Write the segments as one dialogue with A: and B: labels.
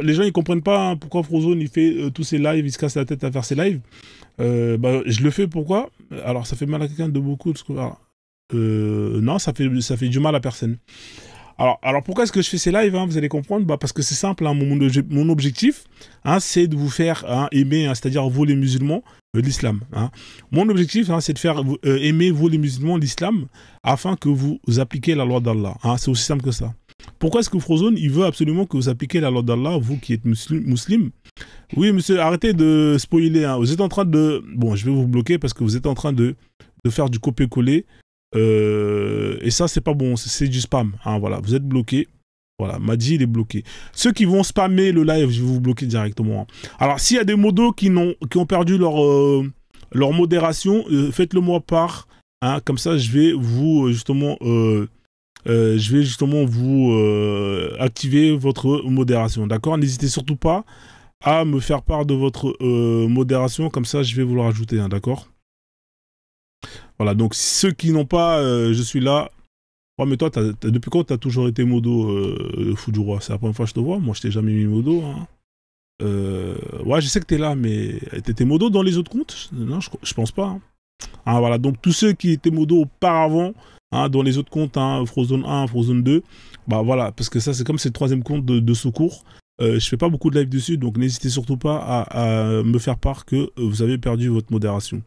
A: les gens ils comprennent pas hein, pourquoi Frozone il fait tous ses lives, il se casse la tête à faire ses lives. Bah, je le fais pourquoi? Alors ça fait mal à quelqu'un de beaucoup, parce que, non, ça fait du mal à personne. Alors pourquoi est-ce que je fais ces lives hein, vous allez comprendre, bah, parce que c'est simple, hein, mon objectif, hein, c'est de vous faire hein, aimer, hein, c'est-à-dire vous les musulmans, l'islam. Hein. Mon objectif, hein, c'est de faire aimer vous les musulmans l'islam, afin que vous appliquiez la loi d'Allah. Hein, c'est aussi simple que ça. Pourquoi est-ce que Frozone, il veut absolument que vous appliquiez la loi d'Allah, vous qui êtes musulman? Oui, monsieur, arrêtez de spoiler. Hein. Vous êtes en train de... Bon, je vais vous bloquer parce que vous êtes en train de faire du copier-coller. Et ça, c'est pas bon, c'est du spam. Hein, voilà, vous êtes bloqué. Voilà, Madi, il est bloqué. Ceux qui vont spammer le live, je vais vous bloquer directement. Hein. Alors, s'il y a des modos qui ont perdu leur modération, faites-le moi part. Hein, comme ça, je vais vous, vous activer votre modération. D'accord? N'hésitez surtout pas à me faire part de votre modération. Comme ça, je vais vous le rajouter. Hein, d'accord? Voilà, donc ceux qui n'ont pas, je suis là. Oh, mais toi, depuis quand tu as toujours été modo, Fou du Roi? C'est la première fois que je te vois. Moi, je t'ai jamais mis modo. Hein. Ouais, je sais que tu es là, mais t'étais modo dans les autres comptes? Non, je pense pas. Hein. Hein, voilà, donc tous ceux qui étaient modo auparavant, hein, dans les autres comptes, hein, Frozone 1, Frozone 2, bah voilà, parce que ça, c'est comme c'est le troisième compte de secours. Je fais pas beaucoup de live dessus, donc n'hésitez surtout pas à me faire part que vous avez perdu votre modération.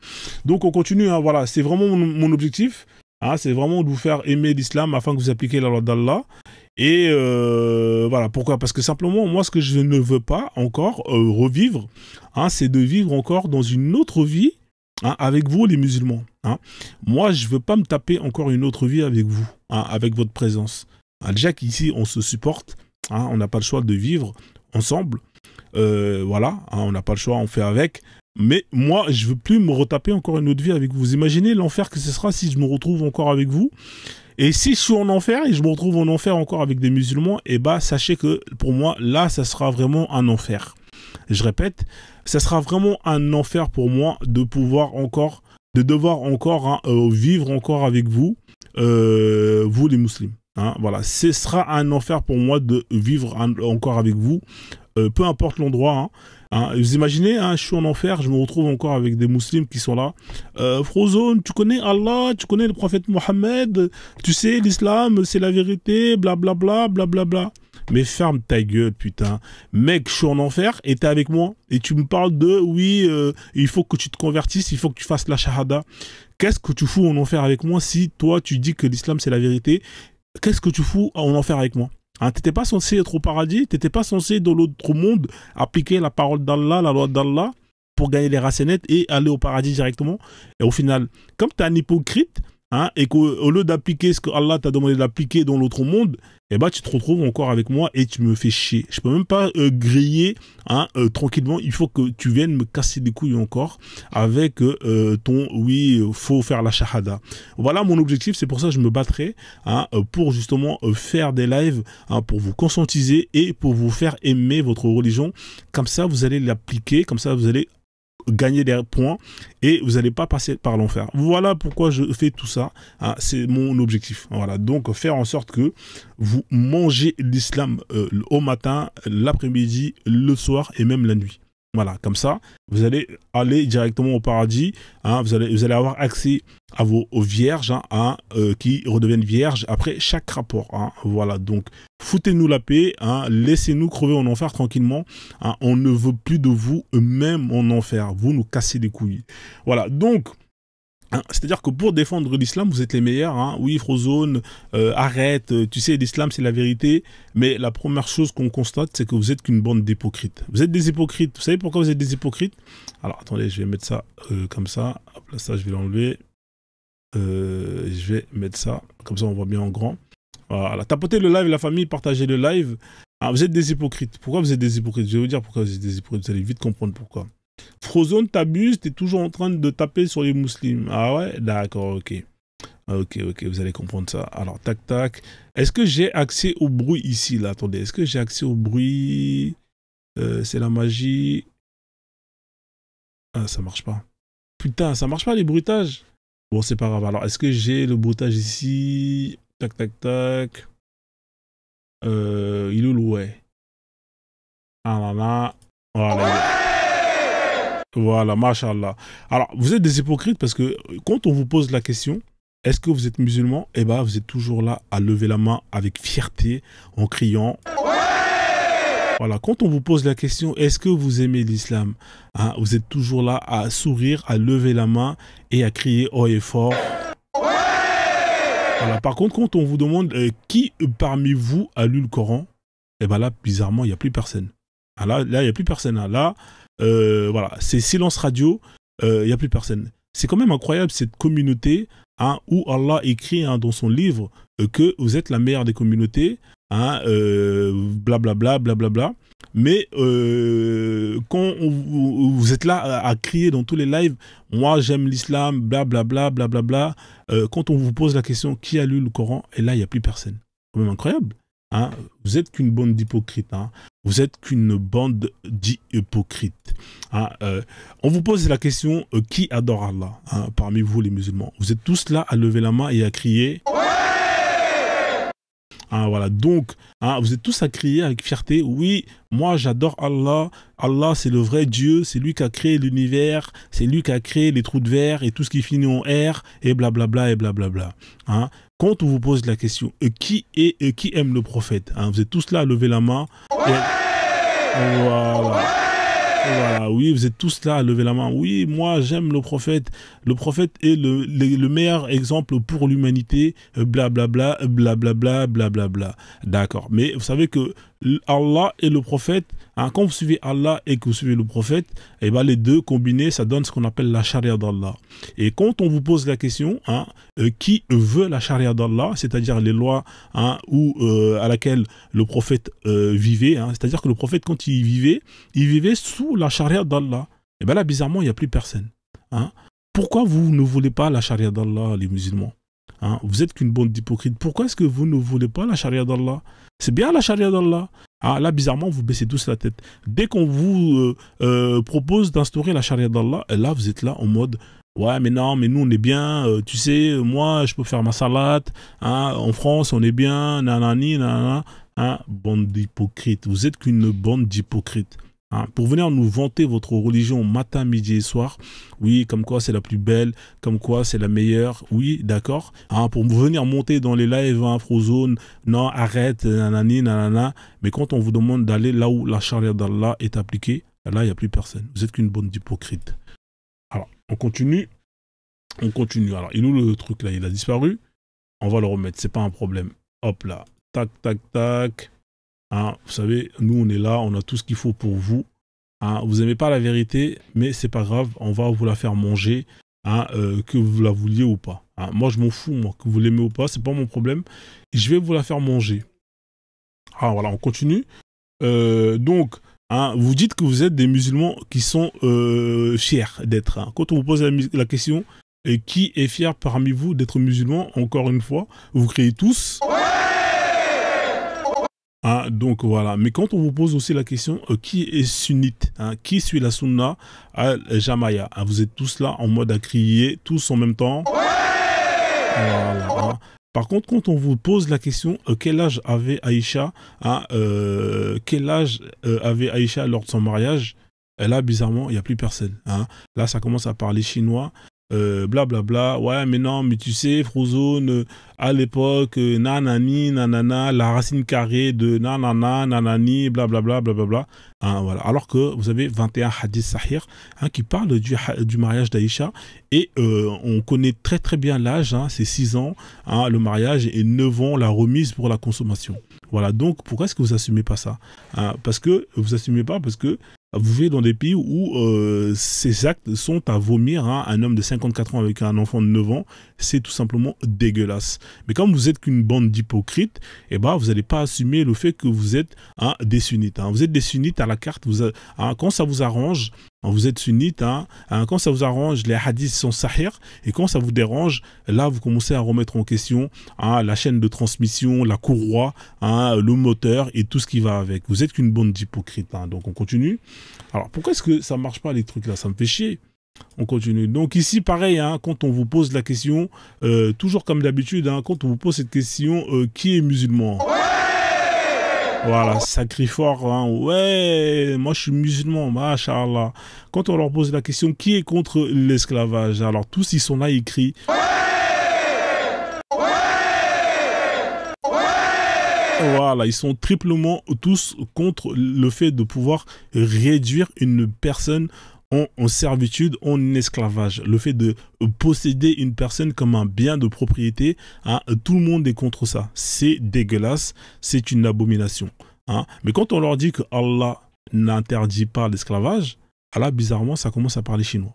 A: Donc on continue, hein, voilà, c'est vraiment mon objectif, hein, c'est vraiment de vous faire aimer l'islam afin que vous appliquiez la loi d'Allah. Et voilà, pourquoi? Parce que simplement, moi, ce que je ne veux pas encore revivre, hein, c'est de vivre encore dans une autre vie hein, avec vous, les musulmans. Hein. Moi, je ne veux pas me taper encore une autre vie avec vous, hein, avec votre présence. Hein, déjà qu'ici, on se supporte. Hein, on n'a pas le choix de vivre ensemble. Voilà, hein, on n'a pas le choix, on fait avec. Mais moi, je veux plus me retaper encore une autre vie avec vous. Vous imaginez l'enfer que ce sera si je me retrouve encore avec vous? Et si je suis en enfer et je me retrouve en enfer encore avec des musulmans, et bah sachez que pour moi, là, ça sera vraiment un enfer. Je répète, ça sera vraiment un enfer pour moi de pouvoir encore, de devoir encore hein, vivre encore avec vous, vous les musulmans. Hein, voilà, ce sera un enfer pour moi de vivre encore avec vous, peu importe l'endroit. Hein, hein, vous imaginez, hein, je suis en enfer, je me retrouve encore avec des musulmans qui sont là. Frozone, tu connais Allah, tu connais le prophète Mohammed, tu sais, l'islam, c'est la vérité, blablabla, blablabla. Mais ferme ta gueule, putain. Mec, je suis en enfer et t'es avec moi. Et tu me parles de, oui, il faut que tu te convertisses, il faut que tu fasses la shahada. Qu'est-ce que tu fous en enfer avec moi si toi, tu dis que l'islam, c'est la vérité? Qu'est-ce que tu fous en enfer avec moi? Hein, t'étais pas censé être au paradis, t'étais pas censé dans l'autre monde appliquer la parole d'Allah, la loi d'Allah pour gagner les racenettes et aller au paradis directement. Et au final, comme t'es un hypocrite, hein, et qu'au lieu d'appliquer ce que Allah t'a demandé d'appliquer dans l'autre monde, eh ben, tu te retrouves encore avec moi et tu me fais chier. Je peux même pas griller hein, tranquillement. Il faut que tu viennes me casser les couilles encore avec ton oui, faut faire la shahada. Voilà mon objectif. C'est pour ça que je me battrai hein, pour justement faire des lives hein, pour vous conscientiser et pour vous faire aimer votre religion. Comme ça, vous allez l'appliquer. Comme ça, vous allez gagner des points et vous n'allez pas passer par l'enfer. Voilà pourquoi je fais tout ça. Hein, c'est mon objectif. Voilà. Donc, faire en sorte que vous mangez l'islam au matin, l'après-midi, le soir et même la nuit. Voilà, comme ça, vous allez aller directement au paradis. Hein, vous allez avoir accès à vos vierges hein, qui redeviennent vierges après chaque rapport. Hein, voilà, donc foutez-nous la paix. Hein, laissez-nous crever en enfer tranquillement. Hein, on ne veut plus de vous, même en enfer. Vous nous cassez les couilles. Voilà, donc... Hein, c'est-à-dire que pour défendre l'islam, vous êtes les meilleurs. Hein. Oui, Frozone, arrête. Tu sais, l'islam, c'est la vérité. Mais la première chose qu'on constate, c'est que vous êtes qu'une bande d'hypocrites. Vous êtes des hypocrites. Vous savez pourquoi vous êtes des hypocrites? Alors, attendez, je vais mettre ça comme ça. Hop là, ça, je vais l'enlever. Je vais mettre ça. Comme ça, on voit bien en grand. Voilà. Tapotez le live, la famille, partagez le live. Ah, vous êtes des hypocrites. Pourquoi vous êtes des hypocrites? Je vais vous dire pourquoi vous êtes des hypocrites. Vous allez vite comprendre pourquoi. Frozone, t'abuses, t'es toujours en train de taper sur les musulmans. Ah ouais? D'accord, ok. Ok, vous allez comprendre ça. Alors, tac, tac. Est-ce que j'ai accès au bruit ici, là? Attendez, est-ce que j'ai accès au bruit? C'est la magie. Ah, ça marche pas. Putain, ça marche pas les bruitages. Bon, c'est pas grave. Alors, est-ce que j'ai le bruitage ici? Tac, tac, tac. Il est où? Ouais. Ah là là. Voilà. Voilà, mashallah. Alors, vous êtes des hypocrites parce que quand on vous pose la question, est-ce que vous êtes musulman? Eh bien, vous êtes toujours là à lever la main avec fierté, en criant. Voilà, quand on vous pose la question, est-ce que vous aimez l'islam? Hein, vous êtes toujours là à sourire, à lever la main et à crier haut et fort. Voilà, par contre, quand on vous demande qui parmi vous a lu le Coran, eh bien là, bizarrement, il n'y a plus personne. Ah, là, il n'y a plus personne. Hein. Là, voilà, c'est silence radio, il n'y a plus personne. C'est quand même incroyable cette communauté hein, où Allah écrit hein, dans son livre que vous êtes la meilleure des communautés, hein, blablabla, blablabla. Mais quand vous êtes là à crier dans tous les lives, moi j'aime l'islam, blablabla, blablabla, quand on vous pose la question qui a lu le Coran, et là il n'y a plus personne. C'est quand même incroyable. Hein? Vous êtes qu'une bande d'hypocrites. Hein? Vous êtes qu'une bande d'hypocrites. Hein? On vous pose la question qui adore Allah hein, parmi vous les musulmans? Vous êtes tous là à lever la main et à crier. Hein, voilà, donc, hein, vous êtes tous à crier avec fierté, oui, moi j'adore Allah, Allah c'est le vrai Dieu, c'est lui qui a créé l'univers, c'est lui qui a créé les trous de verre et tout ce qui finit en R, et blablabla, et blablabla. Hein. Quand on vous pose la question, qui aime le prophète hein, vous êtes tous là à lever la main, et... voilà. Voilà, oui, vous êtes tous là à lever la main. Oui, moi, j'aime le prophète. Le prophète est le meilleur exemple pour l'humanité. Blablabla, blablabla, blablabla. D'accord. Mais vous savez que Allah et le prophète, hein, quand vous suivez Allah et que vous suivez le prophète, eh ben, les deux combinés, ça donne ce qu'on appelle la charia d'Allah. Et quand on vous pose la question, hein, qui veut la charia d'Allah, c'est-à-dire les lois hein, à laquelle le prophète vivait, hein, c'est-à-dire que le prophète, quand il vivait sous la charia d'Allah. Et bien là, bizarrement, il n'y a plus personne. Hein. Pourquoi vous ne voulez pas la charia d'Allah, les musulmans? Hein, vous êtes qu'une bande d'hypocrites. Pourquoi est-ce que vous ne voulez pas la charia d'Allah? C'est bien la charia d'Allah. Ah, là, bizarrement, vous baissez tous la tête. Dès qu'on vous propose d'instaurer la charia d'Allah, là, vous êtes là en mode ouais, mais non, mais nous, on est bien. Tu sais, moi, je peux faire ma salade. Hein, en France, on est bien. Nanani, nanana. Hein, bande d'hypocrites. Vous êtes qu'une bande d'hypocrites. Hein, pour venir nous vanter votre religion matin, midi et soir, oui, comme quoi c'est la plus belle, comme quoi c'est la meilleure, oui, d'accord. Hein, pour venir monter dans les lives, hein, Frozone, non, arrête, nanani, nanana. Mais quand on vous demande d'aller là où la charia d'Allah est appliquée, là, il n'y a plus personne. Vous êtes qu'une bande d'hypocrites. Alors, on continue. On continue. Alors, il nous le truc là, il a disparu. On va le remettre, c'est pas un problème. Hop là, tac, tac, tac. Hein, vous savez, nous on est là, on a tout ce qu'il faut pour vous. Hein, vous n'aimez pas la vérité, mais c'est pas grave, on va vous la faire manger, hein, que vous la vouliez ou pas. Hein, moi je m'en fous, moi, que vous l'aimez ou pas, c'est pas mon problème. Je vais vous la faire manger. Ah voilà, on continue. Donc, hein, vous dites que vous êtes des musulmans qui sont fiers d'être. Hein. Quand on vous pose la question, qui est fier parmi vous d'être musulman, encore une fois, vous criez tous. Hein, donc voilà, mais quand on vous pose aussi la question qui est sunnite, hein, qui suit la sunna al-Jamaïa, hein, vous êtes tous là en mode à crier, tous en même temps. Voilà, hein. Par contre, quand on vous pose la question quel âge avait Aïcha, hein, quel âge avait Aïcha lors de son mariage, et là bizarrement il n'y a plus personne. Hein. Là ça commence à parler chinois. Blablabla, bla, bla. Ouais mais non mais tu sais Frozone à l'époque nanani nanana la racine carrée de nanana nanani blablabla blablabla hein, voilà. Alors que vous avez 21 hadiths sahih hein, qui parlent du mariage d'Aïcha et on connaît très très bien l'âge, hein, c'est 6 ans hein, le mariage et 9 ans la remise pour la consommation. Voilà, donc pourquoi est-ce que vous assumez pas ça hein? Parce que vous assumez pas parce que vous vivez dans des pays où ces actes sont à vomir. Hein. Un homme de 54 ans avec un enfant de 9 ans, c'est tout simplement dégueulasse. Mais comme vous êtes qu'une bande d'hypocrites, eh ben, vous n'allez pas assumer le fait que vous êtes hein, des sunnites. Hein. Vous êtes des sunnites à la carte. Hein, quand ça vous arrange, vous êtes sunnite, hein, quand ça vous arrange, les hadiths sont sahih, et quand ça vous dérange, là vous commencez à remettre en question hein, la chaîne de transmission, la courroie, hein, le moteur et tout ce qui va avec. Vous êtes qu'une bande d'hypocrites, hein, donc on continue. Alors pourquoi est-ce que ça marche pas les trucs là? Ça me fait chier. On continue. Donc ici pareil, hein, quand on vous pose la question, toujours comme d'habitude, hein, quand on vous pose cette question, qui est musulman? Voilà, sacré fort, hein. Ouais, moi je suis musulman, machallah. Quand on leur pose la question, qui est contre l'esclavage? Alors tous ils sont là, ils crient. Voilà, ils sont triplement tous contre le fait de pouvoir réduire une personne en servitude, en esclavage. Le fait de posséder une personne comme un bien de propriété, hein, tout le monde est contre ça. C'est dégueulasse, c'est une abomination. Hein. Mais quand on leur dit que Allah n'interdit pas l'esclavage, là, bizarrement, ça commence à parler chinois.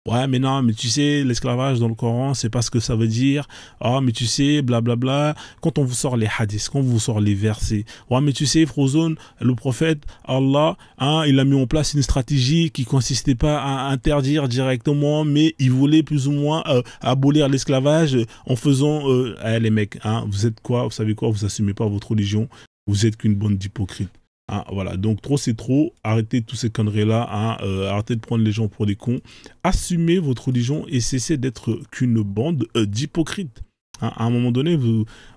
A: Ouais, mais non, mais tu sais, l'esclavage dans le Coran, c'est pas ce que ça veut dire. Ah, mais tu sais, blablabla. Quand on vous sort les hadiths, quand on vous sort les versets. Ouais, mais tu sais, Frozone, le prophète, Allah, hein, il a mis en place une stratégie qui consistait pas à interdire directement, mais il voulait plus ou moins abolir l'esclavage en faisant... les mecs, hein, vous êtes quoi? Vous savez quoi? Vous assumez pas votre religion. Vous êtes qu'une bande d'hypocrites. Hein, voilà, donc trop c'est trop, arrêtez toutes ces conneries-là, hein, arrêtez de prendre les gens pour des cons, assumez votre religion et cessez d'être qu'une bande d'hypocrites. Hein, à un moment donné,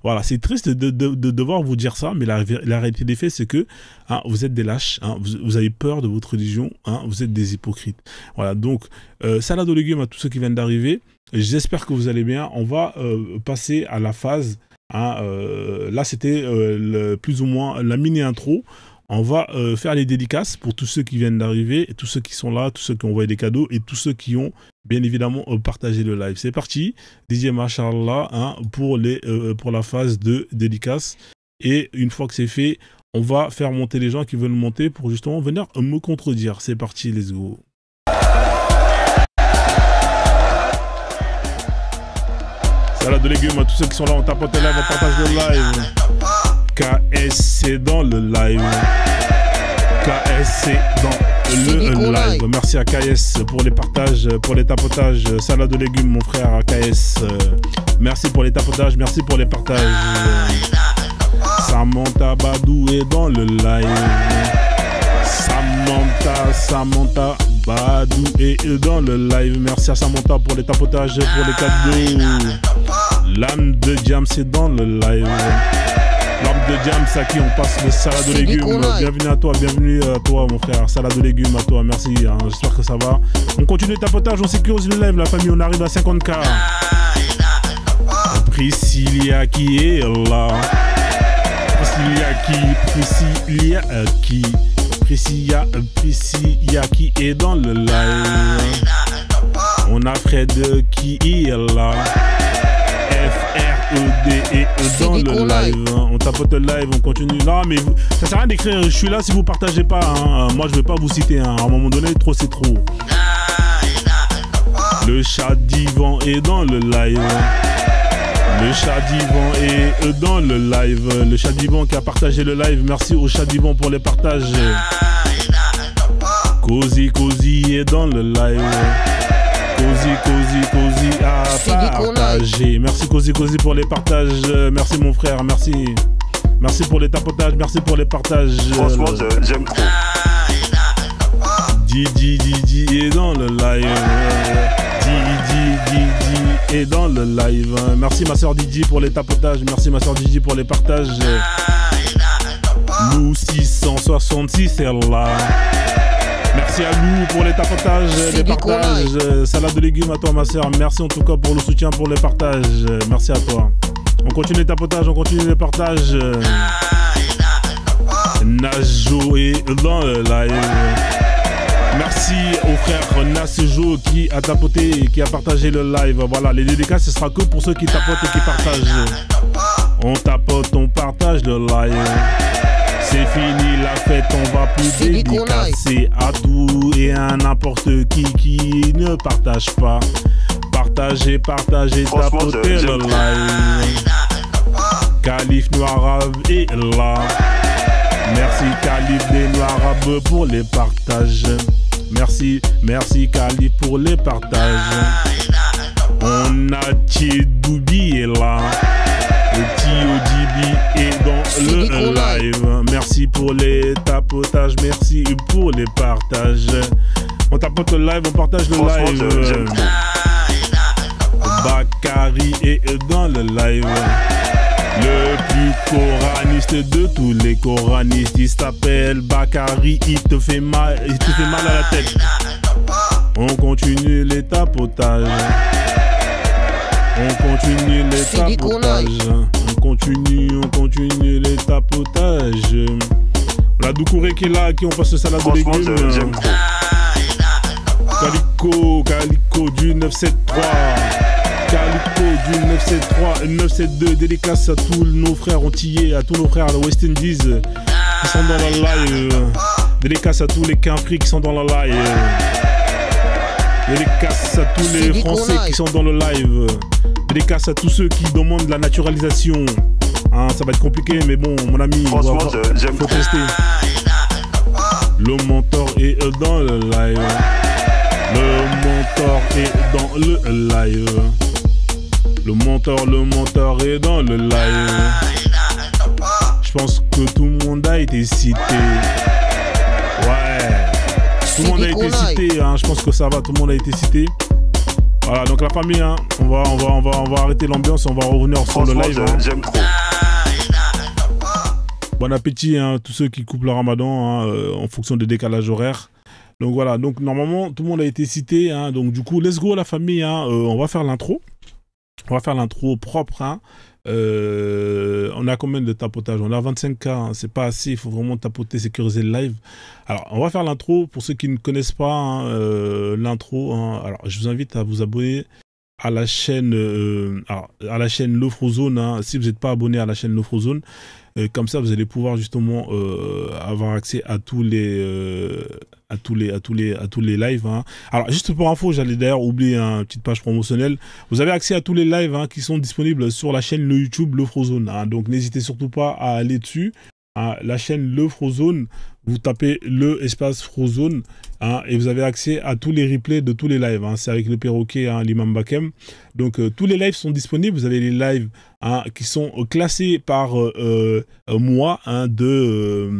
A: voilà, c'est triste de devoir vous dire ça, mais la réalité des faits, c'est que hein, vous êtes des lâches, hein, vous avez peur de votre religion, hein, vous êtes des hypocrites. Voilà, donc, salade aux légumes à tous ceux qui viennent d'arriver, j'espère que vous allez bien, on va passer à la phase, hein, là c'était plus ou moins la mini-intro. On va faire les dédicaces pour tous ceux qui viennent d'arriver, tous ceux qui sont là, tous ceux qui ont envoyé des cadeaux et tous ceux qui ont bien évidemment partagé le live. C'est parti, DJ Machallah, hein, pour la phase de dédicace. Et une fois que c'est fait, on va faire monter les gens qui veulent monter pour justement venir me contredire. C'est parti, let's go. Salade de légumes à tous ceux qui sont là, on tapote le live, on partage le live. KS c'est dans le live. KS c'est dans le live. Merci à KS pour les partages, pour les tapotages. Salade de légumes mon frère KS. Merci pour les tapotages, merci pour les partages. Samantha Badou est dans le live. Samantha Badou est dans le live. Merci à Samantha pour les tapotages, pour les cadeaux. L'âme de Jam c'est dans le live. L'âme de Jam, c'est à qui on passe le salade de légumes. Bienvenue à toi mon frère. Salade de légumes à toi, merci, hein, j'espère que ça va. On continue le tapotage, on sécurise le live la famille, on arrive à 50K. Priscilla qui est là. Priscilla qui est dans le live. On a Fred qui est là. FRED et dans le live. On tapote le live, on continue. Non mais ça sert à rien d'écrire je suis là si vous partagez pas, hein. Moi je vais pas vous citer, hein. À un moment donné trop c'est trop. Le chat divan est dans le live. Le chat divan est dans le live. Le chat divan qui a partagé le live. Merci au chat divan pour les partages. Cozy est dans le live. Cozy à partager. Merci Cozy pour les partages. Merci mon frère, merci. Merci pour les tapotages, merci pour les partages.
B: Franchement, j'aime trop.
A: Didi est dans le live. Didi est dans le live. Merci ma soeur Didi pour les tapotages. Merci ma soeur Didi pour les partages. Nous 666 est là. Merci à nous pour les tapotages, les partages. Salade de légumes à toi ma soeur. Merci en tout cas pour le soutien, pour les partages. Merci à toi. On continue les tapotages, on continue les partages. Najo est dans le live. Merci au frère Nasjo qui a tapoté et qui a partagé le live. Voilà, les dédicaces ce sera que pour ceux qui tapotent et qui partagent. On tapote, on partage le live. C'est fini la fête, on va plus dédicacer à tout et à n'importe qui ne partage pas. Partagez, tapotez le live. Calife Noirab est là. Merci Calife des Noirab pour les partages. Merci Calife pour les partages. On a Tchedoubi est là. Tio est dans le live. Merci pour les tapotages, merci pour les partages. On tapote le live, on partage le live. Bakary est dans le live. Le plus coraniste de tous les coranistes, il s'appelle Bakary, il te fait mal à la tête. On continue les tapotages. On continue les tapotages. On continue les tapotages. La Doucouré qui est là, qui on passe le salade de légumes.
B: J'aime
A: Calico
B: trop.
A: du 973. Calico du 973, 972, dédicace à tous nos frères antillais, à tous nos frères de West Indies qui sont dans la live. Dédicace à tous les Quinfris qui sont dans la live. Dédicace à tous les Français qui sont dans le live. Dédicace à tous ceux qui demandent la naturalisation. Hein, ça va être compliqué, mais bon, mon ami,
B: franchement, j'aime
A: faut
B: trop.
A: tester. Le mentor est dans le live. Le mentor est dans le live. Le mentor est dans le live. Je pense que tout le monde a été cité. Ouais. Tout le monde a été cité, hein. Je pense que ça va, tout le monde a été cité. Voilà, donc la famille, hein, on va arrêter l'ambiance, on va revenir sur le live.
B: J'aime trop.
A: Bon appétit, hein, tous ceux qui coupent le ramadan hein, en fonction des décalages horaires. Donc voilà, donc normalement tout le monde a été cité, hein, donc du coup let's go la famille, hein, on va faire l'intro. On va faire l'intro propre. Hein. On a combien de tapotage? On a 25K, hein, c'est pas assez, il faut vraiment tapoter, sécuriser le live. Alors on va faire l'intro, pour ceux qui ne connaissent pas hein, l'intro, hein, alors je vous invite à vous abonner à la chaîne Le Frozone, hein, si vous n'êtes pas abonné à la chaîne Le Frozone. Comme ça, vous allez pouvoir justement avoir accès à tous les lives. Hein. Alors, juste pour info, j'allais d'ailleurs oublier une petite page promotionnelle. Vous avez accès à tous les lives hein, qui sont disponibles sur la chaîne le YouTube Le Frozone. Hein. Donc, n'hésitez surtout pas à aller dessus. Hein. La chaîne Le Frozone, vous tapez le espace Frozone hein, et vous avez accès à tous les replays de tous les lives. Hein. C'est avec le perroquet, hein, l'imam Bakem. Donc, tous les lives sont disponibles. Vous avez les lives hein, qui sont classés par mois hein, de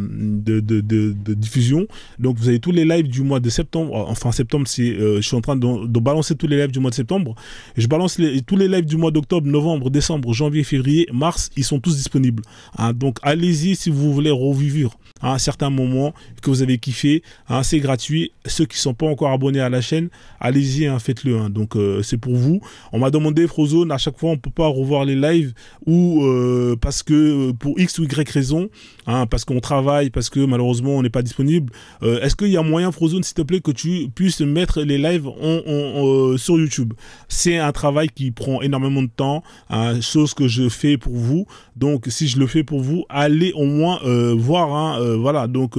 A: diffusion. Donc, vous avez tous les lives du mois de septembre. Enfin, septembre, je suis en train de balancer tous les lives du mois de septembre. Je balance tous les lives du mois d'octobre, novembre, décembre, janvier, février, mars. Ils sont tous disponibles. Hein. Donc, allez-y si vous voulez revivre hein, certains moments que vous avez kiffé. Hein, c'est gratuit. Ceux qui ne sont pas encore abonnés à la chaîne, allez-y, hein, faites-le. Hein. Donc, c'est pour vous. On m'a demandé, Frozone, à chaque fois, on ne peut pas revoir les lives ou parce que pour X ou Y raison, hein, parce qu'on travaille, parce que malheureusement, on n'est pas disponible. Est-ce qu'il y a moyen, Frozone, s'il te plaît, que tu puisses mettre les lives sur YouTube? C'est un travail qui prend énormément de temps, hein, chose que je fais pour vous. Donc, si je le fais pour vous, allez au moins voir. Hein, voilà, donc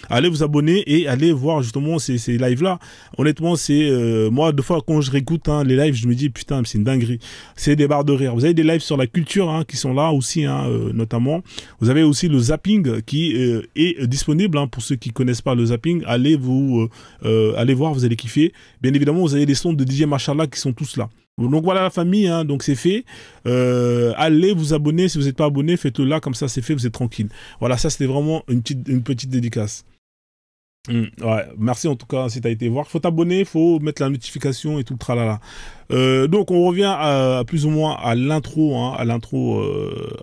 A: allez vous abonner et allez voir justement ces lives-là. Honnêtement, c'est moi, deux fois, quand je réécoute hein, les lives, je me dis, putain, c'est une dinguerie. C'est des barres de rire. Vous avez des lives sur la culture hein, qui sont là aussi, hein, notamment. Vous avez aussi le zapping qui est disponible hein, pour ceux qui connaissent pas le zapping. Allez voir, vous allez kiffer. Bien évidemment, vous avez les sons de DJ Machallah qui sont tous là. Donc voilà la famille, hein, donc c'est fait. Allez vous abonner, si vous n'êtes pas abonné, faites-le là, comme ça c'est fait, vous êtes tranquille. Voilà, ça c'était vraiment une petite dédicace. Ouais, merci en tout cas si tu as été voir. Faut t'abonner, faut mettre la notification et tout le tralala. Donc on revient plus ou moins à l'intro. Hein,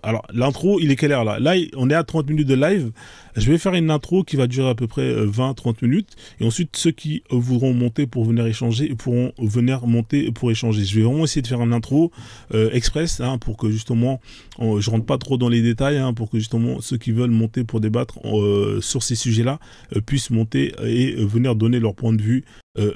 A: alors l'intro, il est quelle heure là? Là, on est à 30 minutes de live. Je vais faire une intro qui va durer à peu près 20-30 minutes. Et ensuite, ceux qui voudront monter pour venir échanger pourront venir monter pour échanger. Je vais vraiment essayer de faire une intro express hein, pour que justement, je rentre pas trop dans les détails, hein, pour que justement ceux qui veulent monter pour débattre sur ces sujets-là puissent monter et venir donner leur point de vue.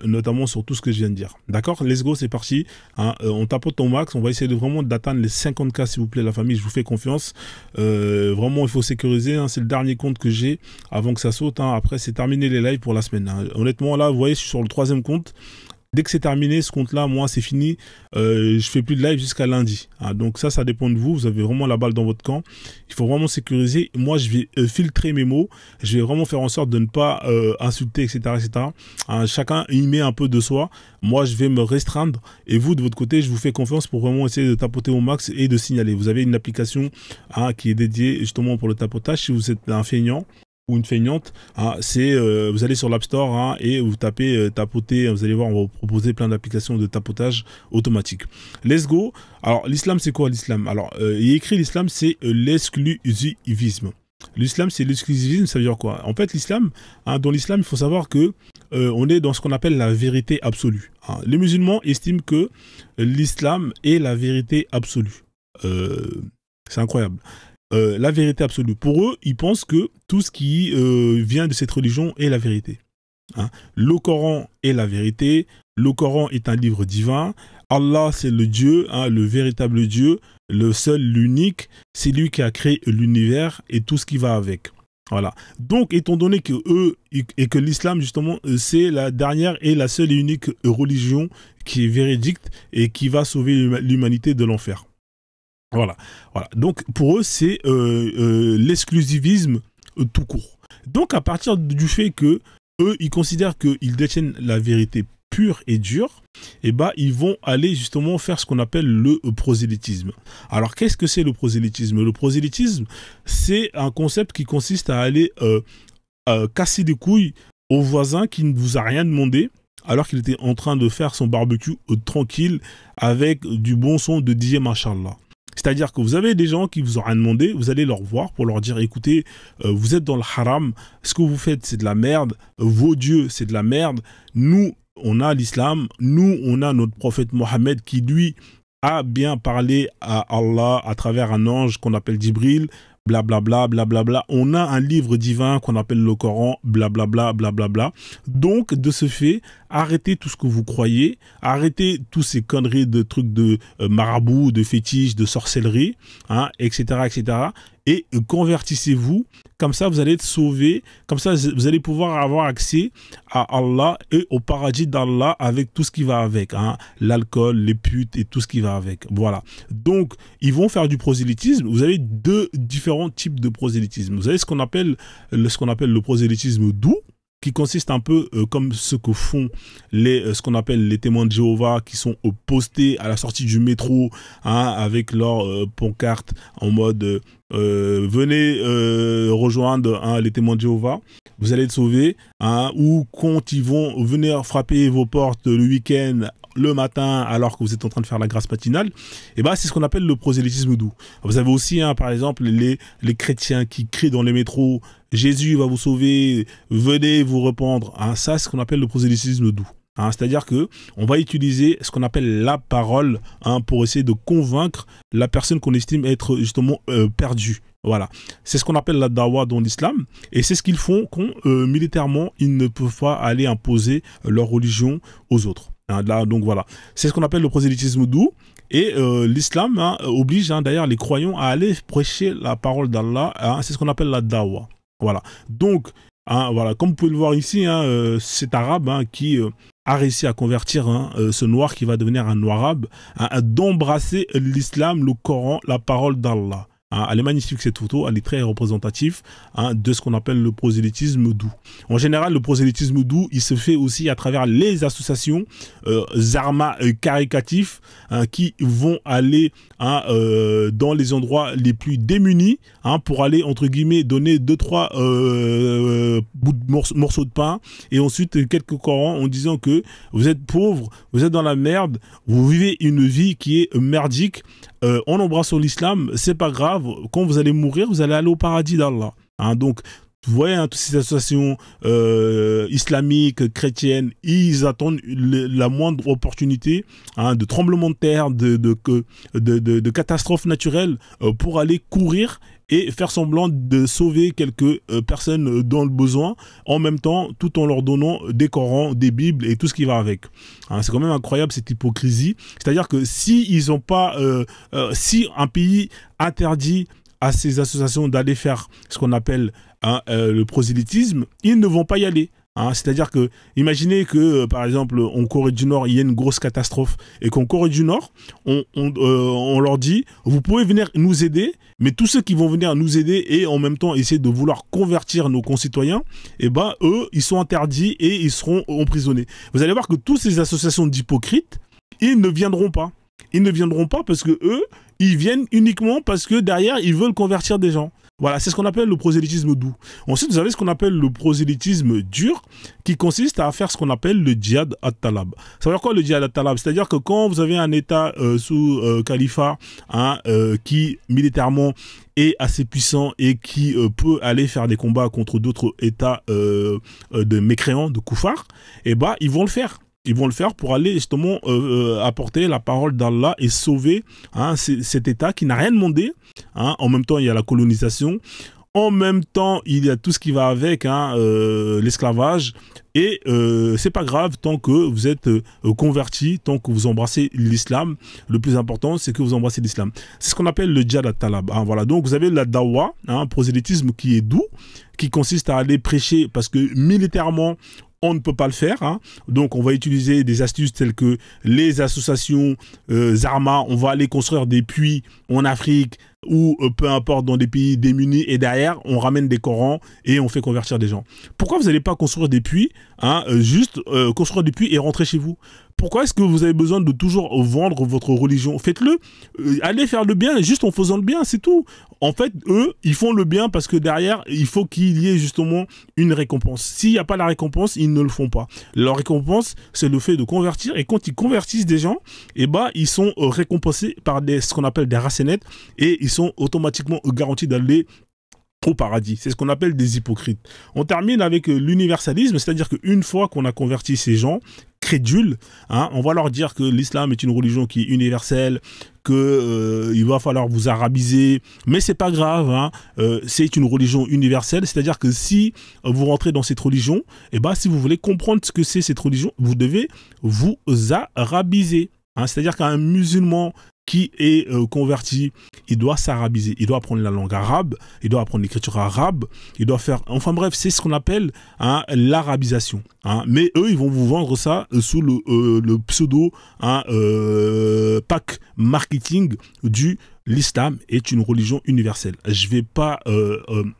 A: Notamment sur tout ce que je viens de dire. D'accord, let's go, c'est parti. Hein, on tapote au max. On va essayer d'atteindre les 50K, s'il vous plaît, la famille. Je vous fais confiance. Vraiment, il faut sécuriser. Hein, c'est le dernier compte que j'ai avant que ça saute. Hein. Après, c'est terminé les lives pour la semaine. Hein. Honnêtement, là, vous voyez, je suis sur le 3e compte. Dès que c'est terminé, ce compte-là, moi, c'est fini. Je fais plus de live jusqu'à lundi. Hein. Donc ça dépend de vous. Vous avez vraiment la balle dans votre camp. Il faut vraiment sécuriser. Moi, je vais filtrer mes mots. Je vais vraiment faire en sorte de ne pas insulter, etc., etc. Hein. Chacun y met un peu de soi. Moi, je vais me restreindre. Et vous, de votre côté, je vous fais confiance pour vraiment essayer de tapoter au max et de signaler. Vous avez une application hein, qui est dédiée justement pour le tapotage. Si vous êtes un feignant, ou une feignante, hein, c'est vous allez sur l'App Store, hein, et vous tapez tapoter, vous allez voir, on va vous proposer plein d'applications de tapotage automatique. Let's go. Alors l'islam c'est quoi l'islam? Alors il est écrit l'islam c'est l'exclusivisme. L'islam c'est l'exclusivisme, ça veut dire quoi? En fait l'islam, hein, dans l'islam il faut savoir que on est dans ce qu'on appelle la vérité absolue. Hein. Les musulmans estiment que l'islam est la vérité absolue. C'est incroyable. La vérité absolue. Pour eux, ils pensent que tout ce qui vient de cette religion est la vérité. Hein. Le Coran est la vérité. Le Coran est un livre divin. Allah, c'est le Dieu, hein, le véritable Dieu, le seul, l'unique. C'est lui qui a créé l'univers et tout ce qui va avec. Voilà. Donc, étant donné que eux et que l'islam, justement, c'est la dernière et la seule et unique religion qui est véridique et qui va sauver l'humanité de l'enfer. Voilà. Voilà. Donc, pour eux, c'est l'exclusivisme tout court. Donc, à partir du fait que eux, ils considèrent qu'ils détiennent la vérité pure et dure, et bah, ils vont aller justement faire ce qu'on appelle le prosélytisme. Alors, qu'est-ce que c'est le prosélytisme? Le prosélytisme, c'est un concept qui consiste à aller casser des couilles au voisin qui ne vous a rien demandé, alors qu'il était en train de faire son barbecue tranquille avec du bon son de DJ Machallah. C'est-à-dire que vous avez des gens qui vous ont rien demandé, vous allez leur voir pour leur dire, écoutez, vous êtes dans le haram, ce que vous faites c'est de la merde, vos dieux c'est de la merde, nous on a l'islam, nous on a notre prophète Mohammed qui lui a bien parlé à Allah à travers un ange qu'on appelle Djibril, blablabla, blablabla. On a un livre divin qu'on appelle le Coran, blablabla, blablabla. Donc, de ce fait, arrêtez tout ce que vous croyez, arrêtez tous ces conneries de trucs de marabout, de fétiches, de sorcellerie, hein, etc., etc. Et convertissez-vous, comme ça vous allez être sauvés, comme ça vous allez pouvoir avoir accès à Allah et au paradis d'Allah avec tout ce qui va avec, hein, l'alcool, les putes et tout ce qui va avec. Voilà. Donc, ils vont faire du prosélytisme. Vous avez deux différents types de prosélytisme. Vous avez ce qu'on appelle le prosélytisme doux, qui consiste un peu comme ce que font ce qu'on appelle les témoins de Jéhovah, qui sont postés à la sortie du métro, hein, avec leur pancarte en mode venez rejoindre, hein, les témoins de Jéhovah, vous allez être sauvés, hein, ou quand ils vont venir frapper vos portes le week-end, le matin, alors que vous êtes en train de faire la grâce matinale, et ben c'est ce qu'on appelle le prosélytisme doux. Vous avez aussi, hein, par exemple, les chrétiens qui crient dans les métros, Jésus va vous sauver, venez vous répandre. Hein, ça, c'est ce qu'on appelle le prosélytisme doux. Hein, c'est-à-dire que on va utiliser ce qu'on appelle la parole, hein, pour essayer de convaincre la personne qu'on estime être justement perdue. Voilà, c'est ce qu'on appelle la dawa dans l'islam, et c'est ce qu'ils font quand militairement ils ne peuvent pas aller imposer leur religion aux autres. Hein, là, donc voilà, c'est ce qu'on appelle le prosélytisme doux. Et l'islam, hein, oblige, hein, d'ailleurs les croyants à aller prêcher la parole d'Allah. Hein, c'est ce qu'on appelle la dawa. Voilà. Donc, hein, voilà, comme vous pouvez le voir ici, hein, cet arabe, hein, qui a réussi à convertir, hein, ce noir qui va devenir un noir arabe, hein, d'embrasser l'islam, le Coran, la parole d'Allah. Hein, elle est magnifique cette photo, elle est très représentative, hein, de ce qu'on appelle le prosélytisme doux. En général, le prosélytisme doux, il se fait aussi à travers les associations Zarma caricatifs, hein, qui vont aller, hein, dans les endroits les plus démunis, hein, pour aller, entre guillemets, donner 2-3 bouts de morceaux de pain et ensuite quelques Corans en disant que vous êtes pauvre, vous êtes dans la merde, vous vivez une vie qui est merdique, en embrassant l'islam, c'est pas grave, quand vous allez mourir, vous allez aller au paradis d'Allah. Hein, donc, vous voyez, hein, toutes ces associations islamiques, chrétiennes, ils attendent la moindre opportunité, hein, de tremblement de terre, de catastrophes naturelles, pour aller courir et faire semblant de sauver quelques personnes dans le besoin, en même temps, tout en leur donnant des Corans, des Bibles et tout ce qui va avec. Hein, c'est quand même incroyable cette hypocrisie. C'est-à-dire que si ils ont pas, si un pays interdit à ces associations d'aller faire ce qu'on appelle, hein, le prosélytisme, ils ne vont pas y aller. Hein, c'est-à-dire que, imaginez que, par exemple, en Corée du Nord, il y a une grosse catastrophe, et qu'en Corée du Nord, on leur dit, vous pouvez venir nous aider, mais tous ceux qui vont venir nous aider et en même temps essayer de vouloir convertir nos concitoyens, eh ben, eux, ils sont interdits et ils seront emprisonnés. Vous allez voir que toutes ces associations d'hypocrites, ils ne viendront pas. Ils ne viendront pas parce que eux, ils viennent uniquement parce que derrière, ils veulent convertir des gens. Voilà, c'est ce qu'on appelle le prosélytisme doux. Ensuite, vous avez ce qu'on appelle le prosélytisme dur, qui consiste à faire ce qu'on appelle le djihad at-talab. Ça veut dire quoi le djihad at-talab? C'est-à-dire que quand vous avez un État sous califat hein, qui militairement est assez puissant et qui peut aller faire des combats contre d'autres États de mécréants, de koufars, eh ben, ils vont le faire. Ils vont le faire pour aller justement apporter la parole d'Allah et sauver hein, cet État qui n'a rien demandé. Hein. En même temps, il y a la colonisation. En même temps, il y a tout ce qui va avec, hein, l'esclavage. Et c'est pas grave tant que vous êtes converti, tant que vous embrassez l'islam. Le plus important, c'est que vous embrassez l'islam. C'est ce qu'on appelle le djihad at-talab. Hein, voilà. Donc, vous avez la dawa, hein, un prosélytisme qui est doux, qui consiste à aller prêcher parce que militairement, on ne peut pas le faire, hein. Donc on va utiliser des astuces telles que les associations Zarma, on va aller construire des puits en Afrique ou peu importe dans des pays démunis et derrière on ramène des Corans et on fait convertir des gens. Pourquoi vous n'allez pas construire des puits, hein, juste construire des puits et rentrer chez vous? Pourquoi est-ce que vous avez besoin de toujours vendre votre religion? Faites-le, allez faire le bien juste en faisant le bien, c'est tout. En fait, eux, ils font le bien parce que derrière, il faut qu'il y ait justement une récompense. S'il n'y a pas la récompense, ils ne le font pas. Leur récompense, c'est le fait de convertir. Et quand ils convertissent des gens, eh ben, ils sont récompensés par ce qu'on appelle des racenettes et ils sont automatiquement garantis d'aller au paradis. C'est ce qu'on appelle des hypocrites. On termine avec l'universalisme, c'est-à-dire qu'une fois qu'on a converti ces gens crédules, hein, on va leur dire que l'islam est une religion qui est universelle, que il va falloir vous arabiser, mais c'est pas grave, hein, c'est une religion universelle, c'est-à-dire que si vous rentrez dans cette religion, et ben si vous voulez comprendre ce que c'est cette religion, vous devez vous arabiser. Hein, c'est-à-dire qu'un musulman qui est converti, il doit s'arabiser, il doit apprendre la langue arabe, il doit apprendre l'écriture arabe, il doit faire... Enfin bref, c'est ce qu'on appelle hein, l'arabisation. Hein. Mais eux, ils vont vous vendre ça sous le pseudo hein, pack marketing du l'islam est une religion universelle. Je ne vais pas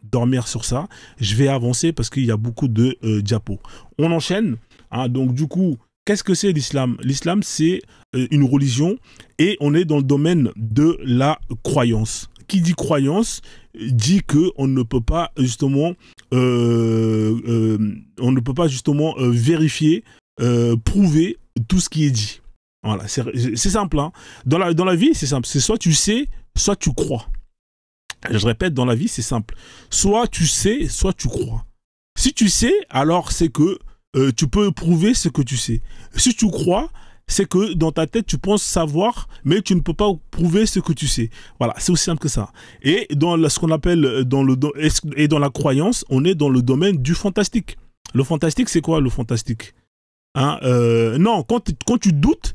A: dormir sur ça, je vais avancer parce qu'il y a beaucoup de diapos. On enchaîne, hein, donc du coup... Qu'est-ce que c'est l'islam? L'islam, c'est une religion et on est dans le domaine de la croyance. Qui dit croyance dit que on ne peut pas justement, vérifier, prouver tout ce qui est dit. Voilà, c'est simple. Hein. Dans la vie, c'est simple. C'est soit tu sais, soit tu crois. Je répète, dans la vie, c'est simple. Soit tu sais, soit tu crois. Si tu sais, alors c'est que tu peux prouver ce que tu sais. Si tu crois, c'est que dans ta tête, tu penses savoir, mais tu ne peux pas prouver ce que tu sais. Voilà, c'est aussi simple que ça. Et dans ce qu'on appelle, dans la croyance, on est dans le domaine du fantastique. Le fantastique, c'est quoi le fantastique hein, non, quand tu doutes,